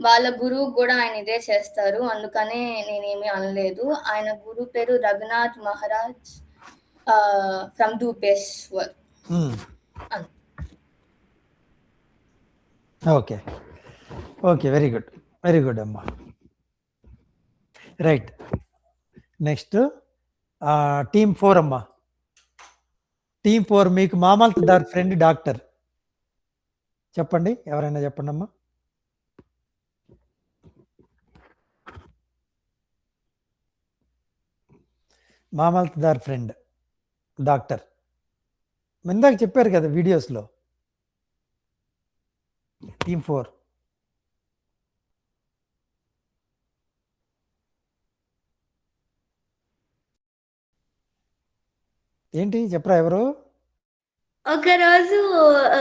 వాళ్ళ గురువు కూడా ఆయన ఇదే చేస్తారు, అందుకనే నేనేమి అనలేదు. ఆయన గురువు పేరు Raghunath Maharaj from Dhupeshwar. Okay okay, very good, very good అమ్మా. రైట్, నెక్స్ట్ టీమ్ 4 అమ్మా. టీమ్ 4 మీకు మామల్తదార్ ఫ్రెండ్ డాక్టర్. చెప్పండి, ఎవరైనా చెప్పండి అమ్మా. మామల్తదార్ ఫ్రెండ్ డాక్టర్ ఇందాక చెప్పారు కదా వీడియోస్లో. టీమ్ 4 ఏంటి చెప్పరా ఎవరు? ఒకరోజు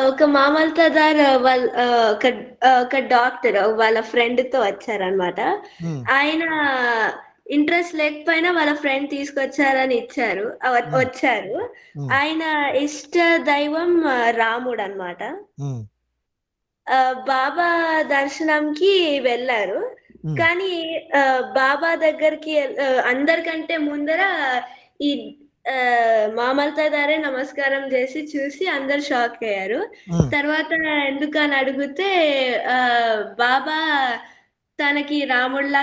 ఒక మామల్తదార్ వాళ్ళ ఒక డాక్టర్ వాళ్ళ ఫ్రెండ్ తో వచ్చారనమాట. ఆయన ఇంట్రెస్ట్ లేకపోయినా వాళ్ళ ఫ్రెండ్ తీసుకొచ్చారని వచ్చారు. ఆయన ఇష్ట దైవం రాముడు అన్నమాట. బాబా దర్శనంకి వెళ్ళారు, కానీ బాబా దగ్గరికి అందరికంటే ముందర ఈ మామల్తదారే నమస్కారం చేసి చూసి అందరు షాక్ అయ్యారు. తర్వాత ఎందుకని అడిగితే బాబా తనకి రాముడిలా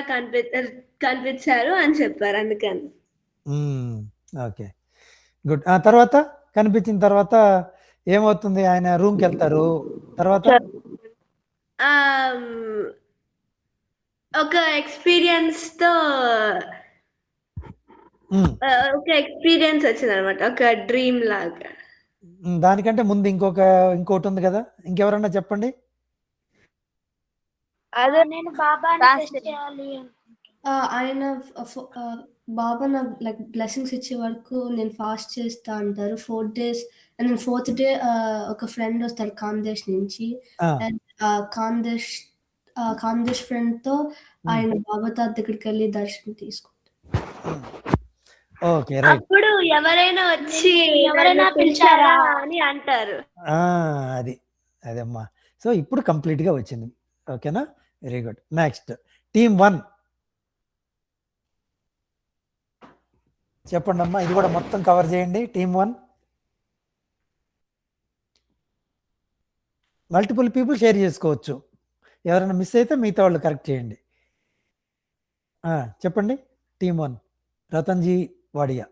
కనిపించారు అని చెప్పారు, అందుకని. Okay, good. తర్వాత కనిపించిన తర్వాత ఏమవుతుంది? ఆయన రూమ్కి వెళ్తారు. తర్వాత ఒక ఎక్స్పీరియన్స్ వచ్చింది అనమాట, ఒక డ్రీమ్ లాగా. దానికంటే ముందు ఇంకోటి ఉంది కదా, ఇంకెవరన్నా చెప్పండి. అదే నేను బాబాని టెస్ట్ చేయాలి ఆయన బాబా నాకు లైక్ బ్లెస్సింగ్స్ ఇచ్చే వరకు నేను ఫాస్ట్ చేస్తా అంటారు 4 days. అండ్ 4th day ఒక ఫ్రెండ్ వస్తారు ఖాందేశ్ నుంచి. అండ్ ఖాందేశ్ ఫ్రెండ్ తో ఆయన బాబా తాత దగ్గరికి వెళ్ళి దర్శనం తీసుకుంటారు. అప్పుడు ఎవరైనా వచ్చి ఎవరైనా పిలిచారా అని అంటారు. అదమ్మా. సో ఇప్పుడు కంప్లీట్ గా వచ్చింది. ఓకేనా, వెరీ గుడ్. నెక్స్ట్ టీమ్ 1 చెప్పండి అమ్మా, ఇది కూడా మొత్తం కవర్ చేయండి. టీమ్ 1 మల్టిపుల్ పీపుల్ షేర్ చేసుకోవచ్చు, ఎవరైనా మిస్ అయితే మిగతా వాళ్ళు కరెక్ట్ చేయండి. చెప్పండి team 1. Ratanji Wadia.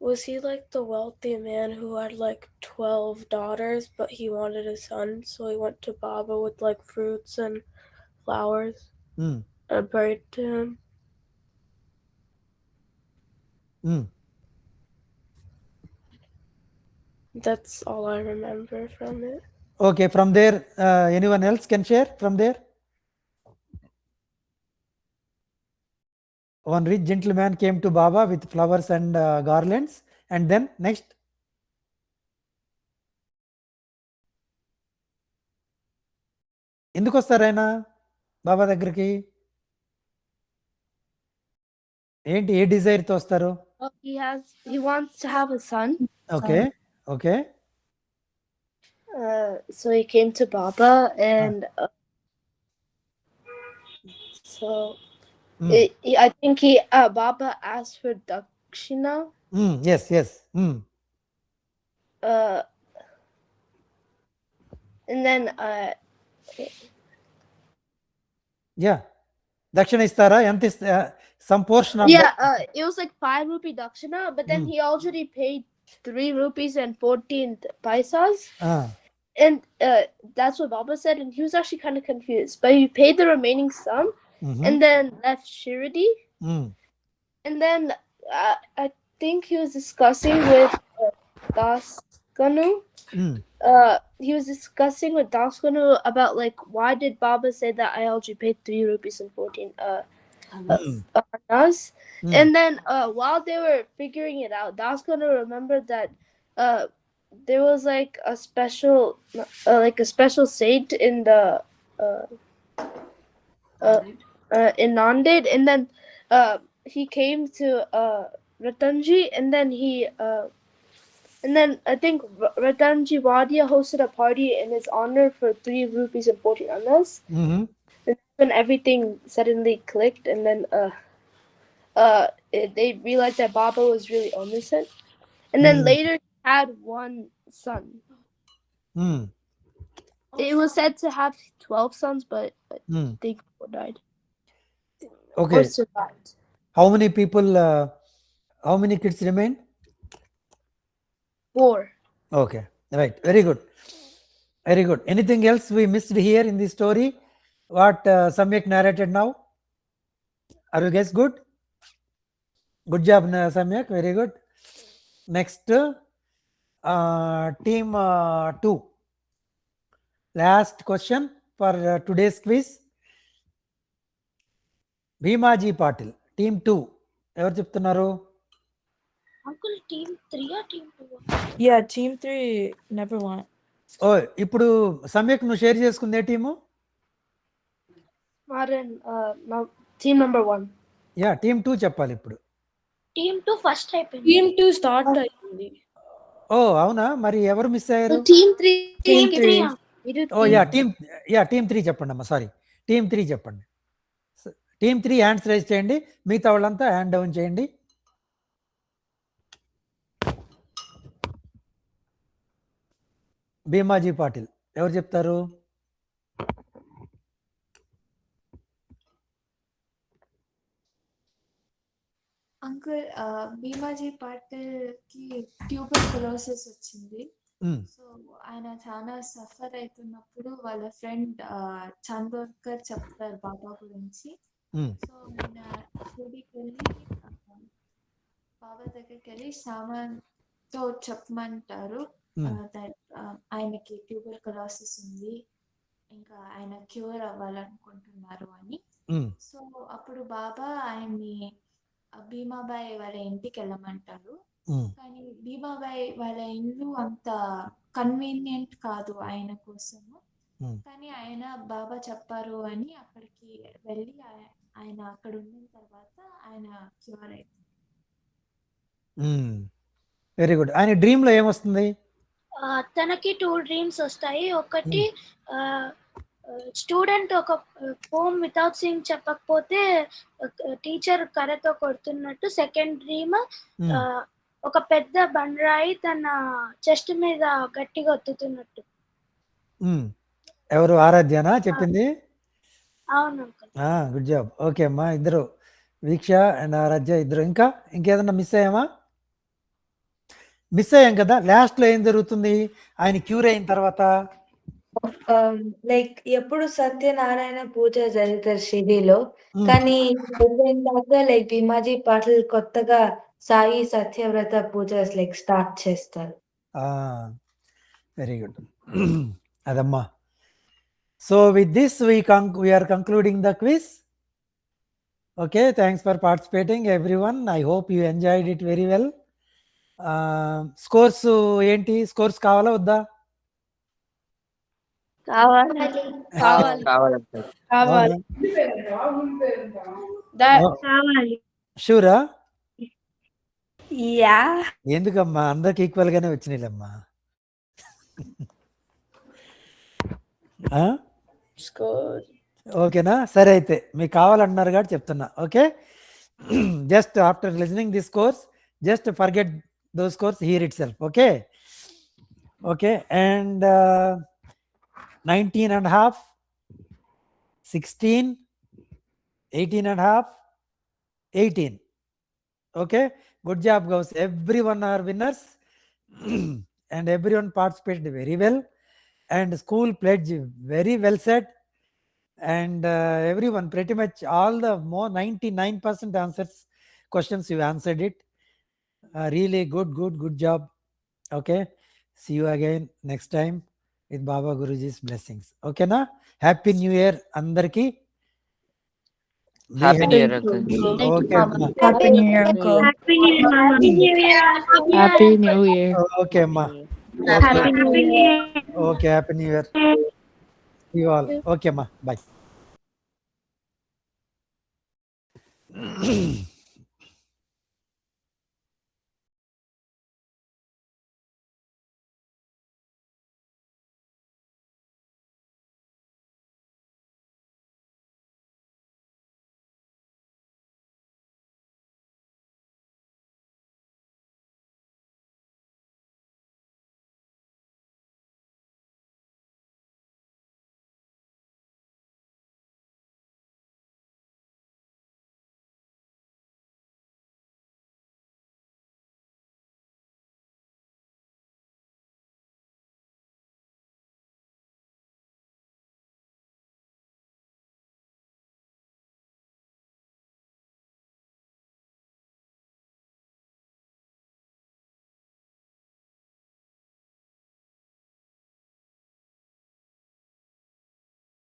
Was he like the wealthy man who had like 12 daughters, but he wanted a son, so he went to Baba with like fruits and flowers and prayed to him? That's all I remember from it. Okay, from there, anyone else can share from there? one rich gentleman came to Baba with flowers and garlands, and then next. ఎందుకు వస్తారు ఆయన బాబా దగ్గరికి? ఏంటి, ఏ Dzire తో వస్తారు? He wants to have a son. Okay, okay. So he came to Baba and I think Baba asked for dakshina. Yes, yes. And then Yeah, dakshina istara, enta some portion of it was like 5 rupee dakshina, but then he already paid 3 rupees and 14 paisas. And that's what Baba said, and he was actually kind of confused. But he paid the remaining sum and then left Shirdi. And then I think he was discussing with Das Ganu. He was discussing with Das Ganu about like, why did Baba say that I already paid 3 rupees and 14 annas? And then while they were figuring it out, Das Ganu remembered that there was like a special saint in the in Nanded, and then he came to Ratanji, and then I think Ratanji Wadia hosted a party in his honor for 3 rupees and 14 annas. And when everything suddenly clicked, and then they realized that Baba was really omniscient. And then later he had one son. It was said to have 12 sons, but I think 4 died. Okay. Or survived. How many people, how many kids remain? 4. Okay, right. Very good. Very good. Anything else we missed here in the story? What Samyak narrated now? Are you guys good? Good job, Samyak. Very good. Next, team 2. Last question for today's quiz. Bhimaji Patil, team 2. ఎవరు చెప్తున్నారు? Uncle, team 3 or team 2? Yeah, team 3 never won. ఓ, ఇప్పుడు సమ్యక్ నువ్వు share చేసుకుందే team? Maran, team number 1. Yeah, team 2 చెప్పాలి ఇప్పుడు. Team 2 first అయిపోయింది. Team 2 start అయింది. ఓ అవునా, మరి ఎవరు మిస్ అయ్యారు? Team 3. Team 3. ఓ యా, టీమ్ 3 చెప్పండి అమ్మా. సారీ, టీమ్ 3 చెప్పండి. టీమ్ 3 హ్యాండ్స్ రైజ్ చేయండి, మిగతా వాళ్ళంతా హ్యాండ్ డౌన్ చేయండి. భీమాజీ పాటిల్ ఎవరు చెప్తారు? అంకుల్, భీమాజీ పాటిల్ కి ట్యూబర్కులోసిస్ వచ్చింది. సో ఆయన చాలా సఫర్ అవుతున్నప్పుడు వాళ్ళ ఫ్రెండ్ చందోర్కర్ చెప్తారు బాబా గురించి. సో ఆయన షిరిడీకి వెళ్ళి బాబా దగ్గరికి వెళ్ళి సామాన్తో చెప్పమంటారు ఆయనకి ట్యూబర్కులోసిస్ ఉంది, ఇంకా ఆయన క్యూర్ అవ్వాలనుకుంటున్నారు అని. సో అప్పుడు బాబా ఆయన్ని భీమాబాయి వాళ్ళ ఇంటికి వెళ్ళమంటారు. కానీ భీమాబాయి వాళ్ళ ఇల్లు అంత కన్వీనియంట్ కాదు ఆయన కోసము. కానీ ఆయన బాబా చెప్పారు అని అక్కడికి వెళ్ళి ఆయన అక్కడ ఉన్న తర్వాత ఆయన క్యూర్ అవుతుంది. Very good. ఆయన డ్రీమ్ లో ఏమొస్తుంది? తనకి 2 డ్రీమ్స్ వస్తాయి. ఒకటి స్టూడెంట్ ఒక పోమ్ వితౌట్ సింగ్ చెప్పకపోతే టీచర్ కర్రతో కొడుతున్నట్టు. సెకండ్ డ్రీమ్ ఒక పెద్ద బండరాయి తన చెస్ట్ మీద గట్టిగా ఒత్తుతున్నట్టు. ఎవరు, ఆరాధ్యనా చెప్పింది? అవును అంకుల్. Good job. ఓకే అమ్మా, ఇద్దరు వీక్ష అండ్ ఆరాధ్య ఇద్దరు. ఇంకేదన్నా మిస్ అయ్యామా? మిస్ అయ్యాం కదా. లాస్ట్ లో ఏం జరుగుతుంది ఆయన క్యూర్ అయిన తర్వాత? లైక్ ఎప్పుడు సత్యనారాయణ పూజ జరుగుతారు షిరిడీలో, కానీ లైక్ భీమాజీ పాటిల్ కొత్తగా సాయి సత్యవ్రత పూజ లైక్ స్టార్ట్ చేస్తారు. Very good. అదమ్మా. So with this we are concluding the quiz. Okay, thanks for participating, everyone. I hope you enjoyed it very well. Scores ఏంటి? స్కోర్స్ కావాలా వద్దా? కావాలి కావాలంటే కావాలి. కావాలి. షూరా? యా ఎందుకమ్మా అందరికి ఈక్వల్ గానే వచ్చినాయిలమ్మా. ఓకేనా? సరే అయితే మీకు కావాలన్నారు కాబట్టి చెప్తున్నా. Okay, just after listening this course just forget those course here it self. Okay okay, and 19.5, 16, 18.5, 18. Okay, good job guys, everyone are winners and everyone participated very well, and school pledge very well said, and everyone pretty much all the more 99% answers questions you answered it. Really good job. Okay, see you again next time with Baba Guruji's blessings. Okay na? Happy New Year andarki. Happy new year uncle. Okay, Happy New Year, Uncle. Happy New Year, Mama. Happy New Year. okay ma. Happy New Year. Okay, Happy New Year. See you all. Okay ma, bye.